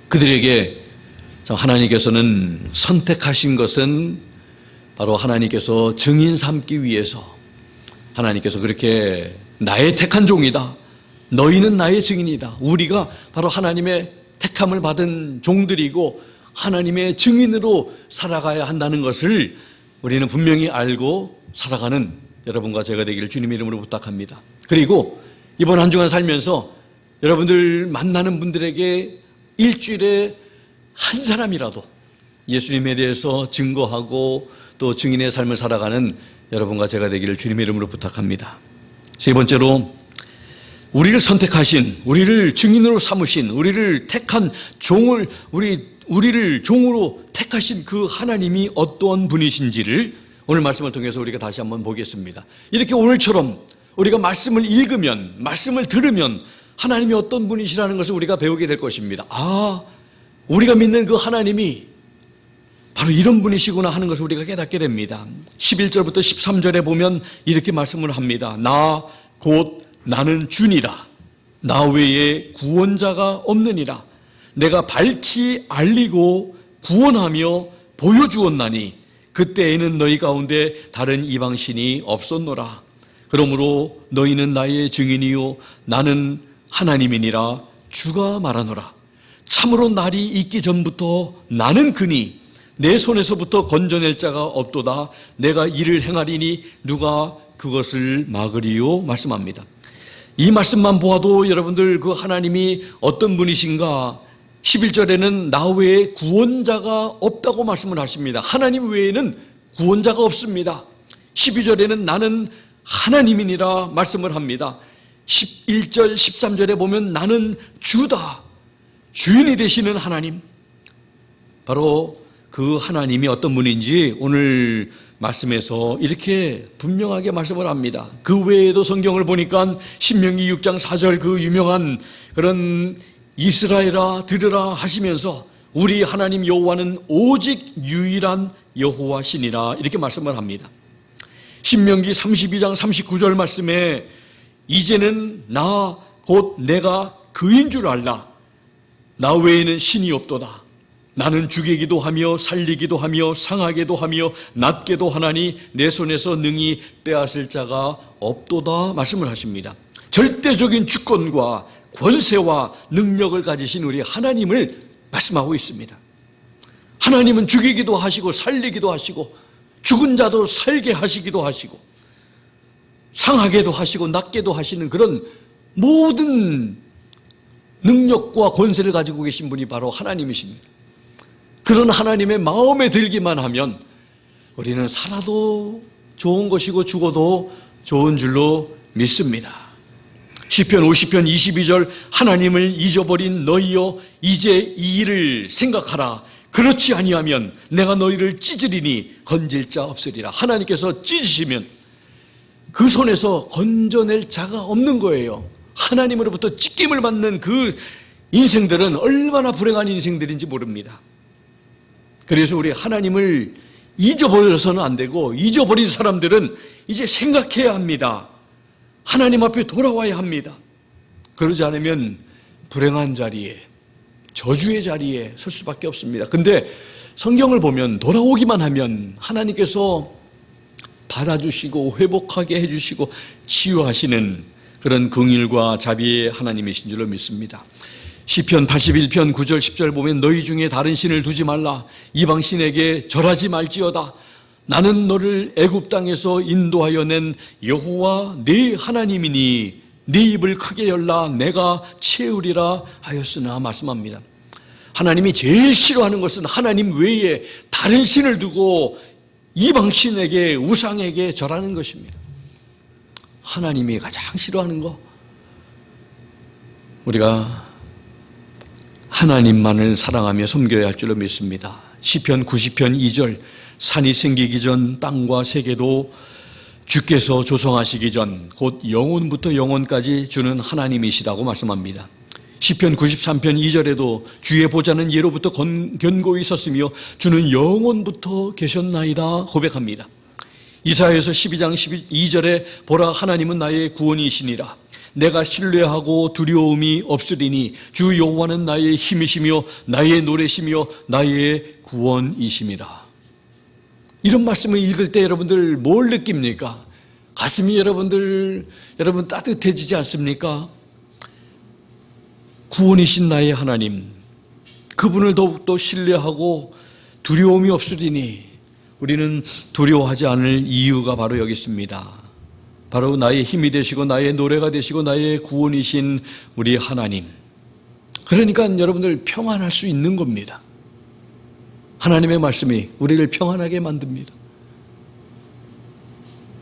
그들에게 하나님께서는 선택하신 것은 바로 하나님께서 증인 삼기 위해서, 하나님께서 그렇게 나의 택한 종이다, 너희는 나의 증인이다, 우리가 바로 하나님의 택함을 받은 종들이고 하나님의 증인으로 살아가야 한다는 것을 우리는 분명히 알고 살아가는 여러분과 제가 되기를 주님의 이름으로 부탁합니다. 그리고 이번 한 주간 살면서 여러분들 만나는 분들에게 일주일에 한 사람이라도 예수님에 대해서 증거하고 또 증인의 삶을 살아가는 여러분과 제가 되기를 주님의 이름으로 부탁합니다. 세 번째로, 우리를 선택하신, 우리를 증인으로 삼으신, 우리를 택한 종을, 우리를 종으로 택하신 그 하나님이 어떠한 분이신지를 오늘 말씀을 통해서 우리가 다시 한번 보겠습니다. 이렇게 오늘처럼 우리가 말씀을 읽으면, 말씀을 들으면 하나님이 어떤 분이시라는 것을 우리가 배우게 될 것입니다. 우리가 믿는 그 하나님이 바로 이런 분이시구나 하는 것을 우리가 깨닫게 됩니다. 11절부터 13절에 보면 이렇게 말씀을 합니다. 나 곧 나는 주니라. 나 외에 구원자가 없느니라. 내가 밝히 알리고 구원하며 보여주었나니 그때에는 너희 가운데 다른 이방신이 없었노라. 그러므로 너희는 나의 증인이요 나는 하나님이니라 주가 말하노라. 참으로 날이 있기 전부터 나는 그니 내 손에서부터 건져낼 자가 없도다. 내가 이를 행하리니 누가 그것을 막으리요 말씀합니다. 이 말씀만 보아도 여러분들 그 하나님이 어떤 분이신가, 11절에는 나 외에 구원자가 없다고 말씀을 하십니다. 하나님 외에는 구원자가 없습니다. 12절에는 나는 하나님이니라 말씀을 합니다. 11절, 13절에 보면 나는 주다. 주인이 되시는 하나님. 바로 그 하나님이 어떤 분인지 오늘 말씀에서 이렇게 분명하게 말씀을 합니다. 그 외에도 성경을 보니까 신명기 6장 4절 그 유명한 그런 이스라엘아 들으라 하시면서 우리 하나님 여호와는 오직 유일한 여호와시니라 이렇게 말씀을 합니다. 신명기 32장 39절 말씀에 이제는 나 곧 내가 그인 줄 알라. 나 외에는 신이 없도다. 나는 죽이기도 하며 살리기도 하며 상하게도 하며 낫게도 하나니 내 손에서 능히 빼앗을 자가 없도다 말씀을 하십니다. 절대적인 주권과 권세와 능력을 가지신 우리 하나님을 말씀하고 있습니다. 하나님은 죽이기도 하시고 살리기도 하시고 죽은 자도 살게 하시기도 하시고 상하게도 하시고 낫게도 하시는 그런 모든 능력과 권세를 가지고 계신 분이 바로 하나님이십니다. 그런 하나님의 마음에 들기만 하면 우리는 살아도 좋은 것이고 죽어도 좋은 줄로 믿습니다. 시편 50편 22절 하나님을 잊어버린 너희여 이제 이 일을 생각하라. 그렇지 아니하면 내가 너희를 찢으리니 건질 자 없으리라. 하나님께서 찢으시면 그 손에서 건져낼 자가 없는 거예요. 하나님으로부터 찢김을 받는 그 인생들은 얼마나 불행한 인생들인지 모릅니다. 그래서 우리 하나님을 잊어버려서는 안 되고 잊어버린 사람들은 이제 생각해야 합니다. 하나님 앞에 돌아와야 합니다. 그러지 않으면 불행한 자리에 저주의 자리에 설 수밖에 없습니다. 근데 성경을 보면 돌아오기만 하면 하나님께서 받아주시고 회복하게 해주시고 치유하시는 그런 긍휼과 자비의 하나님이신 줄로 믿습니다. 시편 81편 9절 10절 보면 너희 중에 다른 신을 두지 말라. 이방 신에게 절하지 말지어다. 나는 너를 애굽 땅에서 인도하여 낸 여호와 네 하나님이니 네 입을 크게 열라 내가 채우리라 하였으나 말씀합니다. 하나님이 제일 싫어하는 것은 하나님 외에 다른 신을 두고 이방 신에게 우상에게 절하는 것입니다. 하나님이 가장 싫어하는 거, 우리가 하나님만을 사랑하며 섬겨야 할 줄로 믿습니다. 시편 90편 2절 산이 생기기 전 땅과 세계도 주께서 조성하시기 전 곧 영원부터 영원까지 주는 하나님이시다고 말씀합니다. 시편 93편 2절에도 주의 보좌는 예로부터 견고히 섰으며 주는 영원부터 계셨나이다 고백합니다. 이사야에서 12장 12절에 보라 하나님은 나의 구원이시니라. 내가 신뢰하고 두려움이 없으리니 주 여호와는 나의 힘이시며 나의 노래시며 나의 구원이심이라. 이런 말씀을 읽을 때 여러분들 뭘 느낍니까? 가슴이 여러분 따뜻해지지 않습니까? 구원이신 나의 하나님, 그분을 더욱더 신뢰하고 두려움이 없으리니 우리는 두려워하지 않을 이유가 바로 여기 있습니다. 바로 나의 힘이 되시고 나의 노래가 되시고 나의 구원이신 우리 하나님. 그러니까 여러분들 평안할 수 있는 겁니다. 하나님의 말씀이 우리를 평안하게 만듭니다.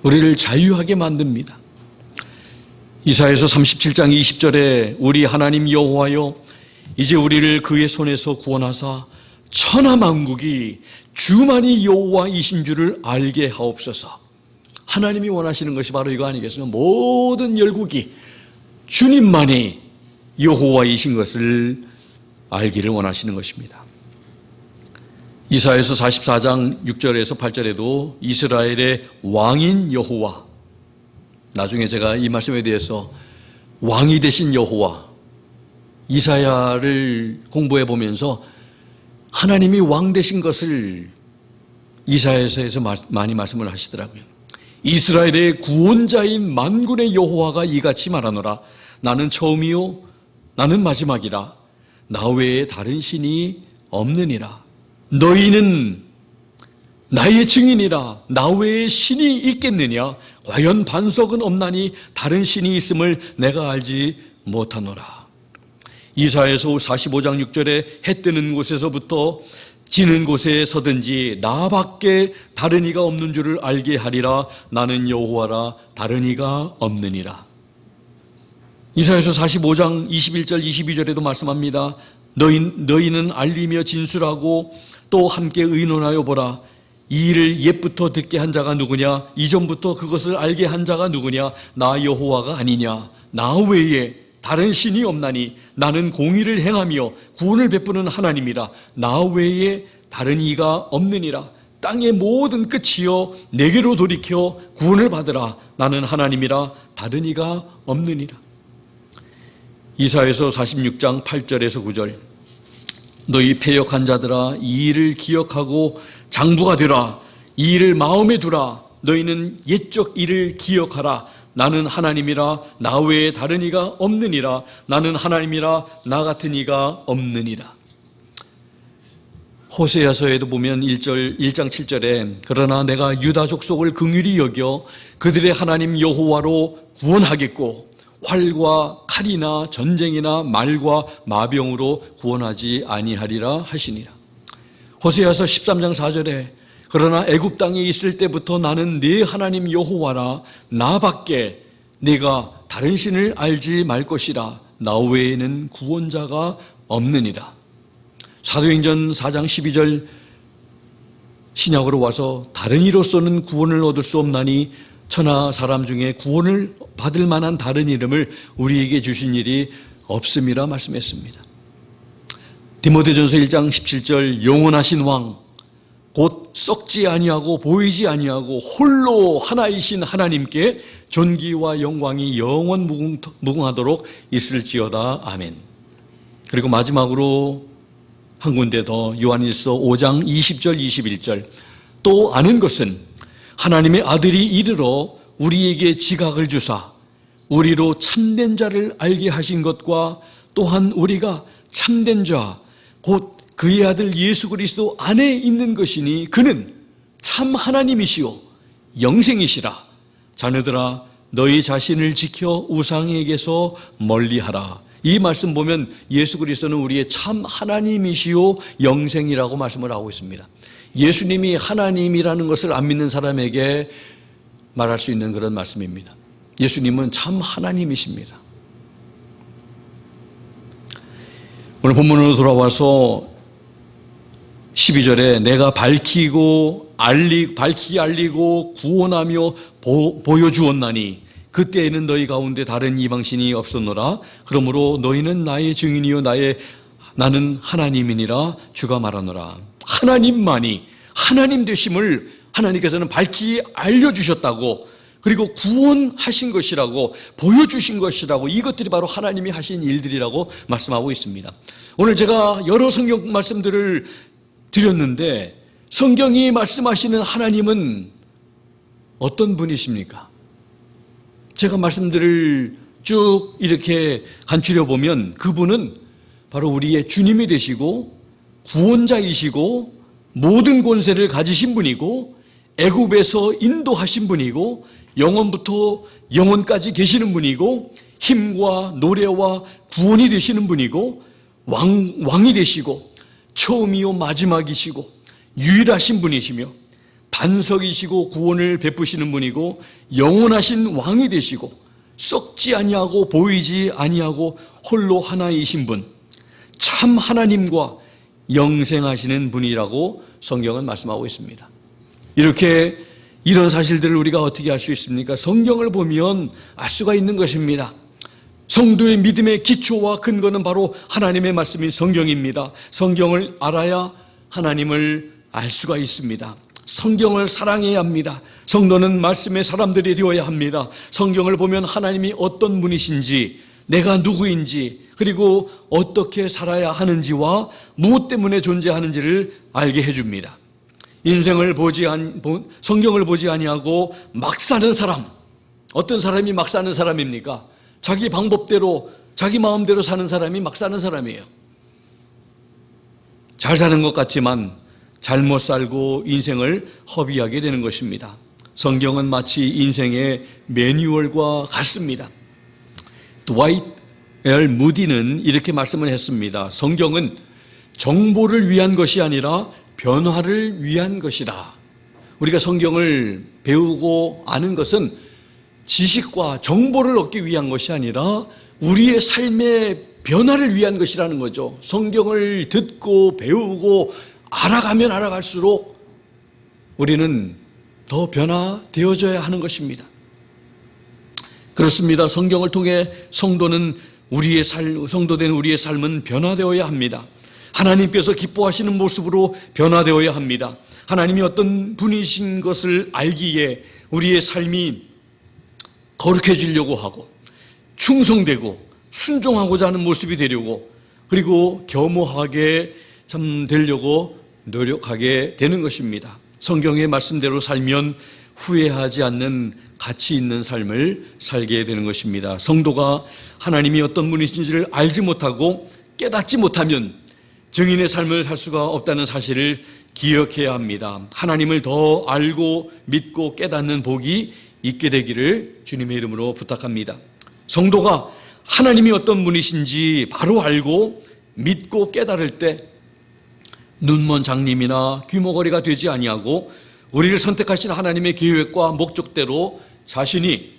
우리를 자유하게 만듭니다. 이사야서 37장 20절에 우리 하나님 여호와여 이제 우리를 그의 손에서 구원하사 천하 만국이 주만이 여호와이신 줄을 알게 하옵소서. 하나님이 원하시는 것이 바로 이거 아니겠습니까? 모든 열국이 주님만이 여호와이신 것을 알기를 원하시는 것입니다. 이사야서 44장 6절에서 8절에도 이스라엘의 왕인 여호와, 나중에 제가 이 말씀에 대해서 왕이 되신 여호와, 이사야를 공부해 보면서 하나님이 왕 되신 것을 이사야서에서 많이 말씀을 하시더라고요. 이스라엘의 구원자인 만군의 여호와가 이같이 말하노라. 나는 처음이요 나는 마지막이라. 나 외에 다른 신이 없느니라. 너희는 나의 증인이라. 나 외에 신이 있겠느냐? 과연 반석은 없나니 다른 신이 있음을 내가 알지 못하노라. 이사야서 45장 6절에 해 뜨는 곳에서부터 지는 곳에 서든지 나밖에 다른 이가 없는 줄을 알게 하리라. 나는 여호와라 다른 이가 없느니라. 이사야서 45장 21절 22절에도 말씀합니다. 너희는 알리며 진술하고 또 함께 의논하여 보라. 이 일을 옛부터 듣게 한 자가 누구냐? 이전부터 그것을 알게 한 자가 누구냐? 나 여호와가 아니냐? 나 외에 다른 신이 없나니 나는 공의를 행하며 구원을 베푸는 하나님이라. 나 외에 다른 이가 없느니라. 땅의 모든 끝이여 내게로 돌이켜 구원을 받으라. 나는 하나님이라. 다른 이가 없느니라. 이사야서 46장 8절에서 9절. 너희 패역한 자들아, 이 일을 기억하고 장부가 되라. 이 일을 마음에 두라. 너희는 옛적 일을 기억하라. 나는 하나님이라. 나 외에 다른 이가 없느니라. 나는 하나님이라. 나 같은 이가 없느니라. 호세아서에도 보면 1장 7절에 그러나 내가 유다 족속을 긍휼히 여겨 그들의 하나님 여호와로 구원하겠고 활과 칼이나 전쟁이나 말과 마병으로 구원하지 아니하리라 하시니라. 호세아서 13장 4절에 그러나 애굽 땅에 있을 때부터 나는 네 하나님 여호와라. 나밖에 네가 다른 신을 알지 말 것이라. 나 외에는 구원자가 없느니라. 사도행전 4장 12절 신약으로 와서 다른 이로서는 구원을 얻을 수 없나니 천하 사람 중에 구원을 받을 만한 다른 이름을 우리에게 주신 일이 없음이라 말씀했습니다. 디모데전서 1장 17절 영원하신 왕 곧 썩지 아니하고 보이지 아니하고 홀로 하나이신 하나님께 존귀와 영광이 영원 무궁하도록 있을지어다. 아멘. 그리고 마지막으로 한 군데 더 요한일서 5장 20절 21절 또 아는 것은 하나님의 아들이 이르러 우리에게 지각을 주사 우리로 참된 자를 알게 하신 것과 또한 우리가 참된 자 곧 그의 아들 예수 그리스도 안에 있는 것이니 그는 참 하나님이시요 영생이시라. 자녀들아 너희 자신을 지켜 우상에게서 멀리하라. 이 말씀 보면 예수 그리스도는 우리의 참 하나님이시요 영생이라고 말씀을 하고 있습니다. 예수님이 하나님이라는 것을 안 믿는 사람에게 말할 수 있는 그런 말씀입니다. 예수님은 참 하나님이십니다. 오늘 본문으로 돌아와서 12절에 내가 밝히게 알리고 구원하며 보여주었나니 그때에는 너희 가운데 다른 이방신이 없었노라. 그러므로 너희는 나의 증인이요 나는 하나님이니라 주가 말하노라. 하나님만이 하나님 되심을 하나님께서는 밝히 알려주셨다고, 그리고 구원하신 것이라고, 보여주신 것이라고, 이것들이 바로 하나님이 하신 일들이라고 말씀하고 있습니다. 오늘 제가 여러 성경 말씀들을 드렸는데 성경이 말씀하시는 하나님은 어떤 분이십니까? 제가 말씀들을 쭉 이렇게 간추려 보면 그분은 바로 우리의 주님이 되시고 구원자이시고 모든 권세를 가지신 분이고 애굽에서 인도하신 분이고 영원부터 영원까지 계시는 분이고 힘과 노래와 구원이 되시는 분이고 왕이 되시고 처음이요 마지막이시고 유일하신 분이시며 반석이시고 구원을 베푸시는 분이고 영원하신 왕이 되시고 썩지 아니하고 보이지 아니하고 홀로 하나이신 분, 참 하나님과 영생하시는 분이라고 성경은 말씀하고 있습니다. 이런 사실들을 우리가 어떻게 알 수 있습니까? 성경을 보면 알 수가 있는 것입니다. 성도의 믿음의 기초와 근거는 바로 하나님의 말씀인 성경입니다. 성경을 알아야 하나님을 알 수가 있습니다. 성경을 사랑해야 합니다. 성도는 말씀의 사람들이 되어야 합니다. 성경을 보면 하나님이 어떤 분이신지, 내가 누구인지, 그리고 어떻게 살아야 하는지와 무엇 때문에 존재하는지를 알게 해줍니다. 성경을 보지 아니하고 막 사는 사람, 어떤 사람이 막 사는 사람입니까? 자기 방법대로, 자기 마음대로 사는 사람이 막 사는 사람이에요. 잘 사는 것 같지만 잘못 살고 인생을 허비하게 되는 것입니다. 성경은 마치 인생의 매뉴얼과 같습니다. 드와이트 L. 무디는 이렇게 말씀을 했습니다. 성경은 정보를 위한 것이 아니라 변화를 위한 것이다. 우리가 성경을 배우고 아는 것은 지식과 정보를 얻기 위한 것이 아니라 우리의 삶의 변화를 위한 것이라는 거죠. 성경을 듣고 배우고 알아가면 알아갈수록 우리는 더 변화되어져야 하는 것입니다. 그렇습니다. 성경을 통해 성도된 우리의 삶은 변화되어야 합니다. 하나님께서 기뻐하시는 모습으로 변화되어야 합니다. 하나님이 어떤 분이신 것을 알기에 우리의 삶이 거룩해지려고 하고 충성되고 순종하고자 하는 모습이 되려고, 그리고 겸허하게 참 되려고 노력하게 되는 것입니다. 성경의 말씀대로 살면 후회하지 않는 가치 있는 삶을 살게 되는 것입니다. 성도가 하나님이 어떤 분이신지를 알지 못하고 깨닫지 못하면 증인의 삶을 살 수가 없다는 사실을 기억해야 합니다. 하나님을 더 알고 믿고 깨닫는 복이 있게 되기를 주님의 이름으로 부탁합니다. 성도가 하나님이 어떤 분이신지 바로 알고 믿고 깨달을 때 눈먼 장님이나 귀머거리가 되지 아니하고 우리를 선택하신 하나님의 계획과 목적대로 자신이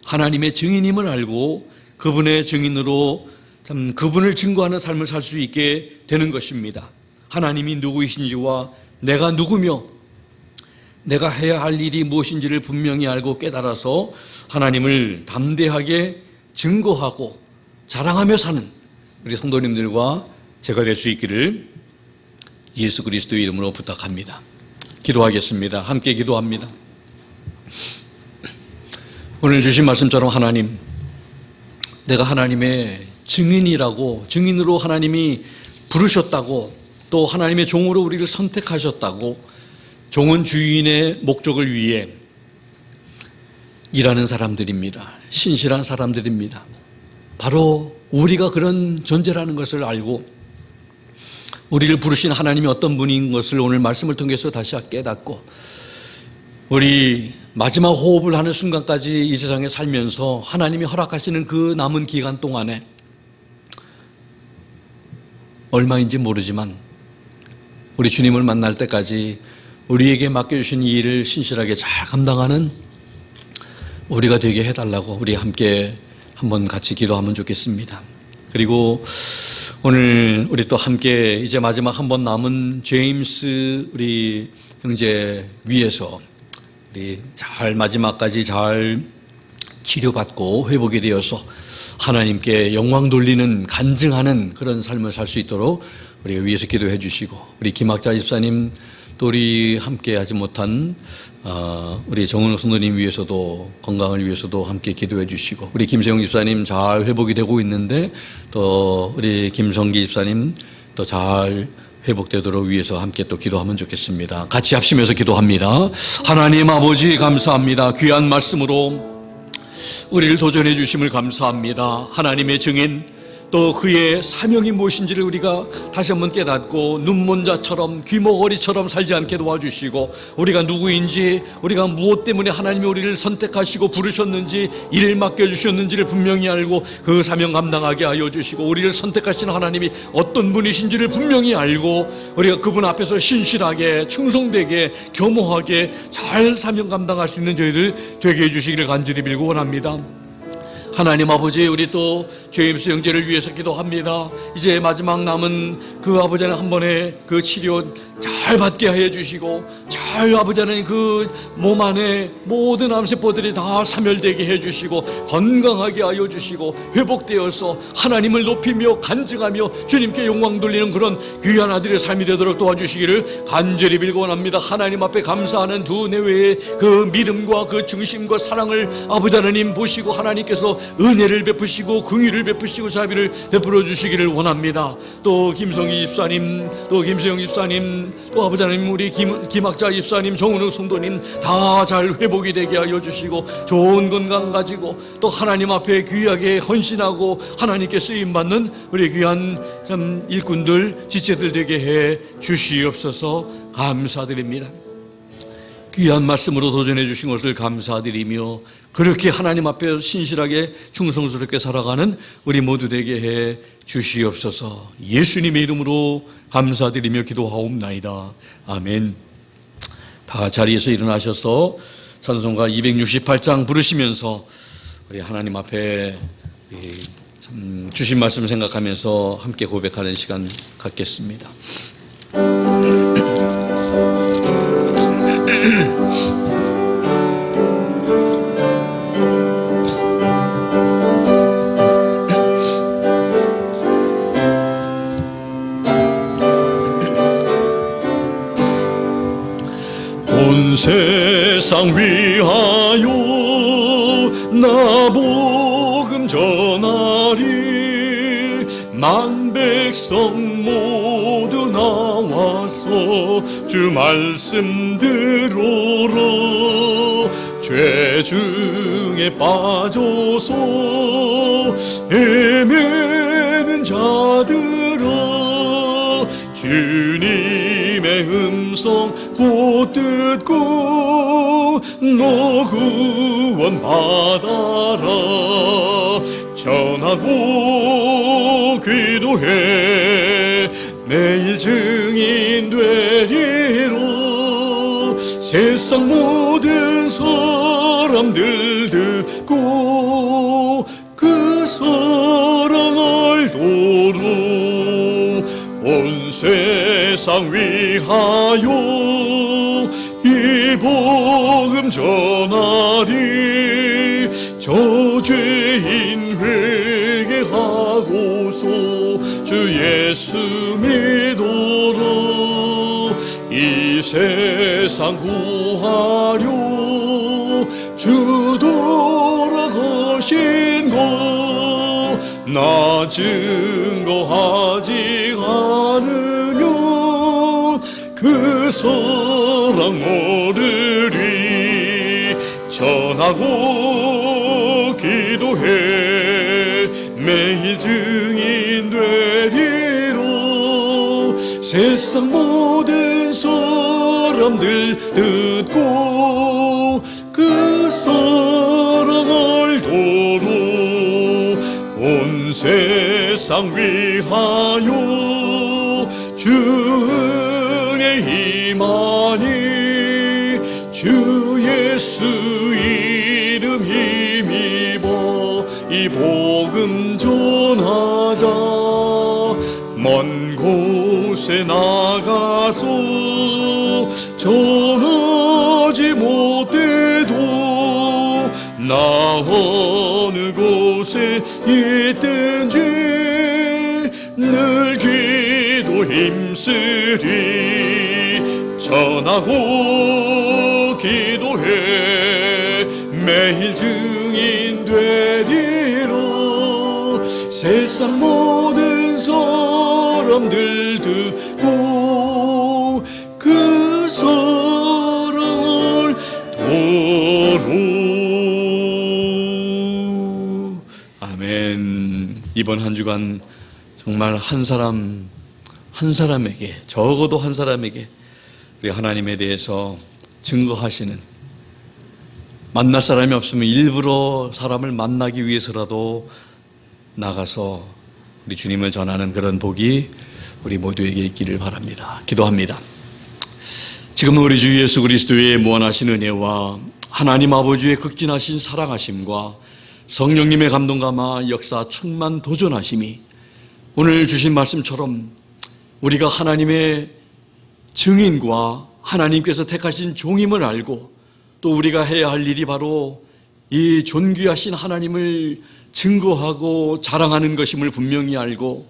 하나님의 증인임을 알고 그분의 증인으로 참 그분을 증거하는 삶을 살 수 있게 되는 것입니다. 하나님이 누구이신지와 내가 누구며 내가 해야 할 일이 무엇인지를 분명히 알고 깨달아서 하나님을 담대하게 증거하고 자랑하며 사는 우리 성도님들과 제가 될 수 있기를 예수 그리스도의 이름으로 부탁합니다. 기도하겠습니다. 함께 기도합니다. 오늘 주신 말씀처럼 하나님, 내가 하나님의 증인으로 하나님이 부르셨다고, 또 하나님의 종으로 우리를 선택하셨다고, 종은 주인의 목적을 위해 일하는 사람들입니다. 신실한 사람들입니다. 바로 우리가 그런 존재라는 것을 알고 우리를 부르신 하나님이 어떤 분인 것을 오늘 말씀을 통해서 다시 깨닫고 우리 마지막 호흡을 하는 순간까지 이 세상에 살면서 하나님이 허락하시는 그 남은 기간 동안에 얼마인지 모르지만 우리 주님을 만날 때까지 우리에게 맡겨주신 이 일을 신실하게 잘 감당하는 우리가 되게 해달라고 우리 함께 한번 같이 기도하면 좋겠습니다. 그리고 오늘 우리 또 함께 이제 마지막 한번 남은 제임스 우리 형제 위해서 우리 잘 마지막까지 잘 치료받고 회복이 되어서 하나님께 영광 돌리는 간증하는 그런 삶을 살 수 있도록 우리가 위해서 기도해 주시고, 우리 김학자 집사님 또 우리 함께 하지 못한 우리 정은호 성도님 위해서도, 건강을 위해서도 함께 기도해 주시고, 우리 김세영 집사님 잘 회복이 되고 있는데 또 우리 김성기 집사님 또 잘 회복되도록 위해서 함께 또 기도하면 좋겠습니다. 같이 합심해서 기도합니다. 하나님 아버지 감사합니다. 귀한 말씀으로 우리를 도전해 주심을 감사합니다. 하나님의 증인, 또 그의 사명이 무엇인지를 우리가 다시 한번 깨닫고 눈먼 자처럼 귀머거리처럼 살지 않게 도와주시고, 우리가 누구인지, 우리가 무엇 때문에 하나님이 우리를 선택하시고 부르셨는지, 일을 맡겨주셨는지를 분명히 알고 그 사명 감당하게 하여 주시고, 우리를 선택하신 하나님이 어떤 분이신지를 분명히 알고 우리가 그분 앞에서 신실하게 충성되게 겸허하게 잘 사명 감당할 수 있는 저희들 되게 해주시기를 간절히 빌고 원합니다. 하나님 아버지, 우리 또 제임스 형제를 위해서 기도합니다. 이제 마지막 남은 그 아버지 하나님 한 번의 그 치료 잘 받게 하여 주시고, 잘 아버지 하나님 그 몸 안에 모든 암세포들이 다 사멸되게 해 주시고 건강하게 하여 주시고 회복되어서 하나님을 높이며 간증하며 주님께 영광 돌리는 그런 귀한 아들의 삶이 되도록 도와주시기를 간절히 빌고 원합니다. 하나님 앞에 감사하는 두 내외의 그 믿음과 그 중심과 사랑을 아버지 하나님 보시고 하나님께서 은혜를 베푸시고 긍휼을 베푸시고 자비를 베풀어 주시기를 원합니다. 또 김성희 집사님, 또 김세영 집사님, 또 아버지 하나님 우리 김학자 집사님, 정은우 성도님 다 잘 회복이 되게 하여 주시고 좋은 건강 가지고 또 하나님 앞에 귀하게 헌신하고 하나님께 쓰임받는 우리 귀한 참 일꾼들, 지체들 되게 해 주시옵소서. 감사드립니다. 귀한 말씀으로 도전해 주신 것을 감사드리며 그렇게 하나님 앞에 신실하게 충성스럽게 살아가는 우리 모두 되게 해 주시옵소서. 예수님의 이름으로 감사드리며 기도하옵나이다. 아멘. 다 자리에서 일어나셔서 찬송가 268장 부르시면서 우리 하나님 앞에 참 주신 말씀 생각하면서 함께 고백하는 시간 갖겠습니다. 온 세상 위하여 나 복음 전하리. 만 백성 모두 나와서 주 말씀 들으러. 죄 중에 빠져서 헤매는 자들아, 주님의 음성 곧 듣고 너 구원 받아라. 전하고 기도해 매일 증인 되리로. 세상 모든 사람들 듣고 그 사랑 알도록 온 세상 위하여 이 복음 전하리. 저 죄인 회개하고서 주 예수 믿어라. 이 세상 구하려 주 돌아가신 것 나 증거하지 않으면 그 사랑 모르리. 전하고 기도해 매일 증인 되리로. 세상 모든 사람들 듣고 그 사랑 알도록 온 세상 위하여 주 은혜 임하니. 주 예수 이름 힘입어 이 복음 전하자. 먼 곳에 나가서 전하지 못해도 나 어느 곳에 있든지 늘 기도 힘쓰리. 전하고 기도해 매일 증인 되리로. 세상 모든 사람들 듣고 그 사랑을 도로. 아멘. 이번 한 주간 정말 한 사람에게, 적어도 한 사람에게 우리 하나님에 대해서 증거하시는, 만날 사람이 없으면 일부러 사람을 만나기 위해서라도 나가서 우리 주님을 전하는 그런 복이 우리 모두에게 있기를 바랍니다. 기도합니다. 지금은 우리 주 예수 그리스도의 무한하신 은혜와 하나님 아버지의 극진하신 사랑하심과 성령님의 감동감화 역사 충만 도전하심이 오늘 주신 말씀처럼 우리가 하나님의 증인과 하나님께서 택하신 종임을 알고 또 우리가 해야 할 일이 바로 이 존귀하신 하나님을 증거하고 자랑하는 것임을 분명히 알고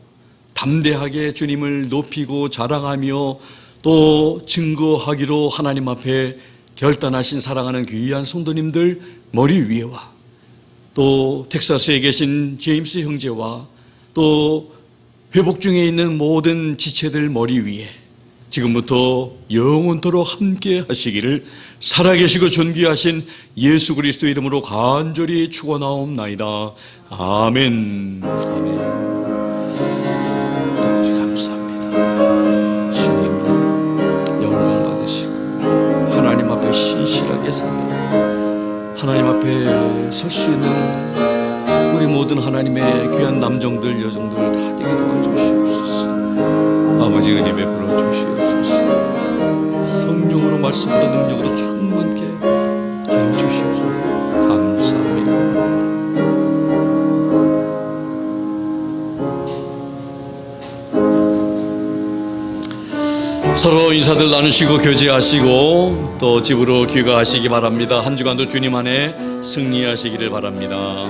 담대하게 주님을 높이고 자랑하며 또 증거하기로 하나님 앞에 결단하신 사랑하는 귀한 성도님들 머리 위에와 또 텍사스에 계신 제임스 형제와 또 회복 중에 있는 모든 지체들 머리 위에 지금부터 영원토록 함께 하시기를 살아계시고 존귀하신 예수 그리스도 이름으로 간절히 축원하옵나이다. 아멘. 아멘. 감사합니다. 주님 영광 받으시고 하나님 앞에 신실하게 살고 하나님 앞에 설 수 있는 우리 모든 하나님의 귀한 남정들 여정들 다 되게 도와주시옵소서. 아버지 은혜 베풀어 주시옵소서. 성령으로 말씀으로 능력으로 충만케 하여 주시옵소서. 감사합니다. 서로 인사들 나누시고 교제하시고 또 집으로 귀가하시기 바랍니다. 한 주간도 주님 안에 승리하시기를 바랍니다.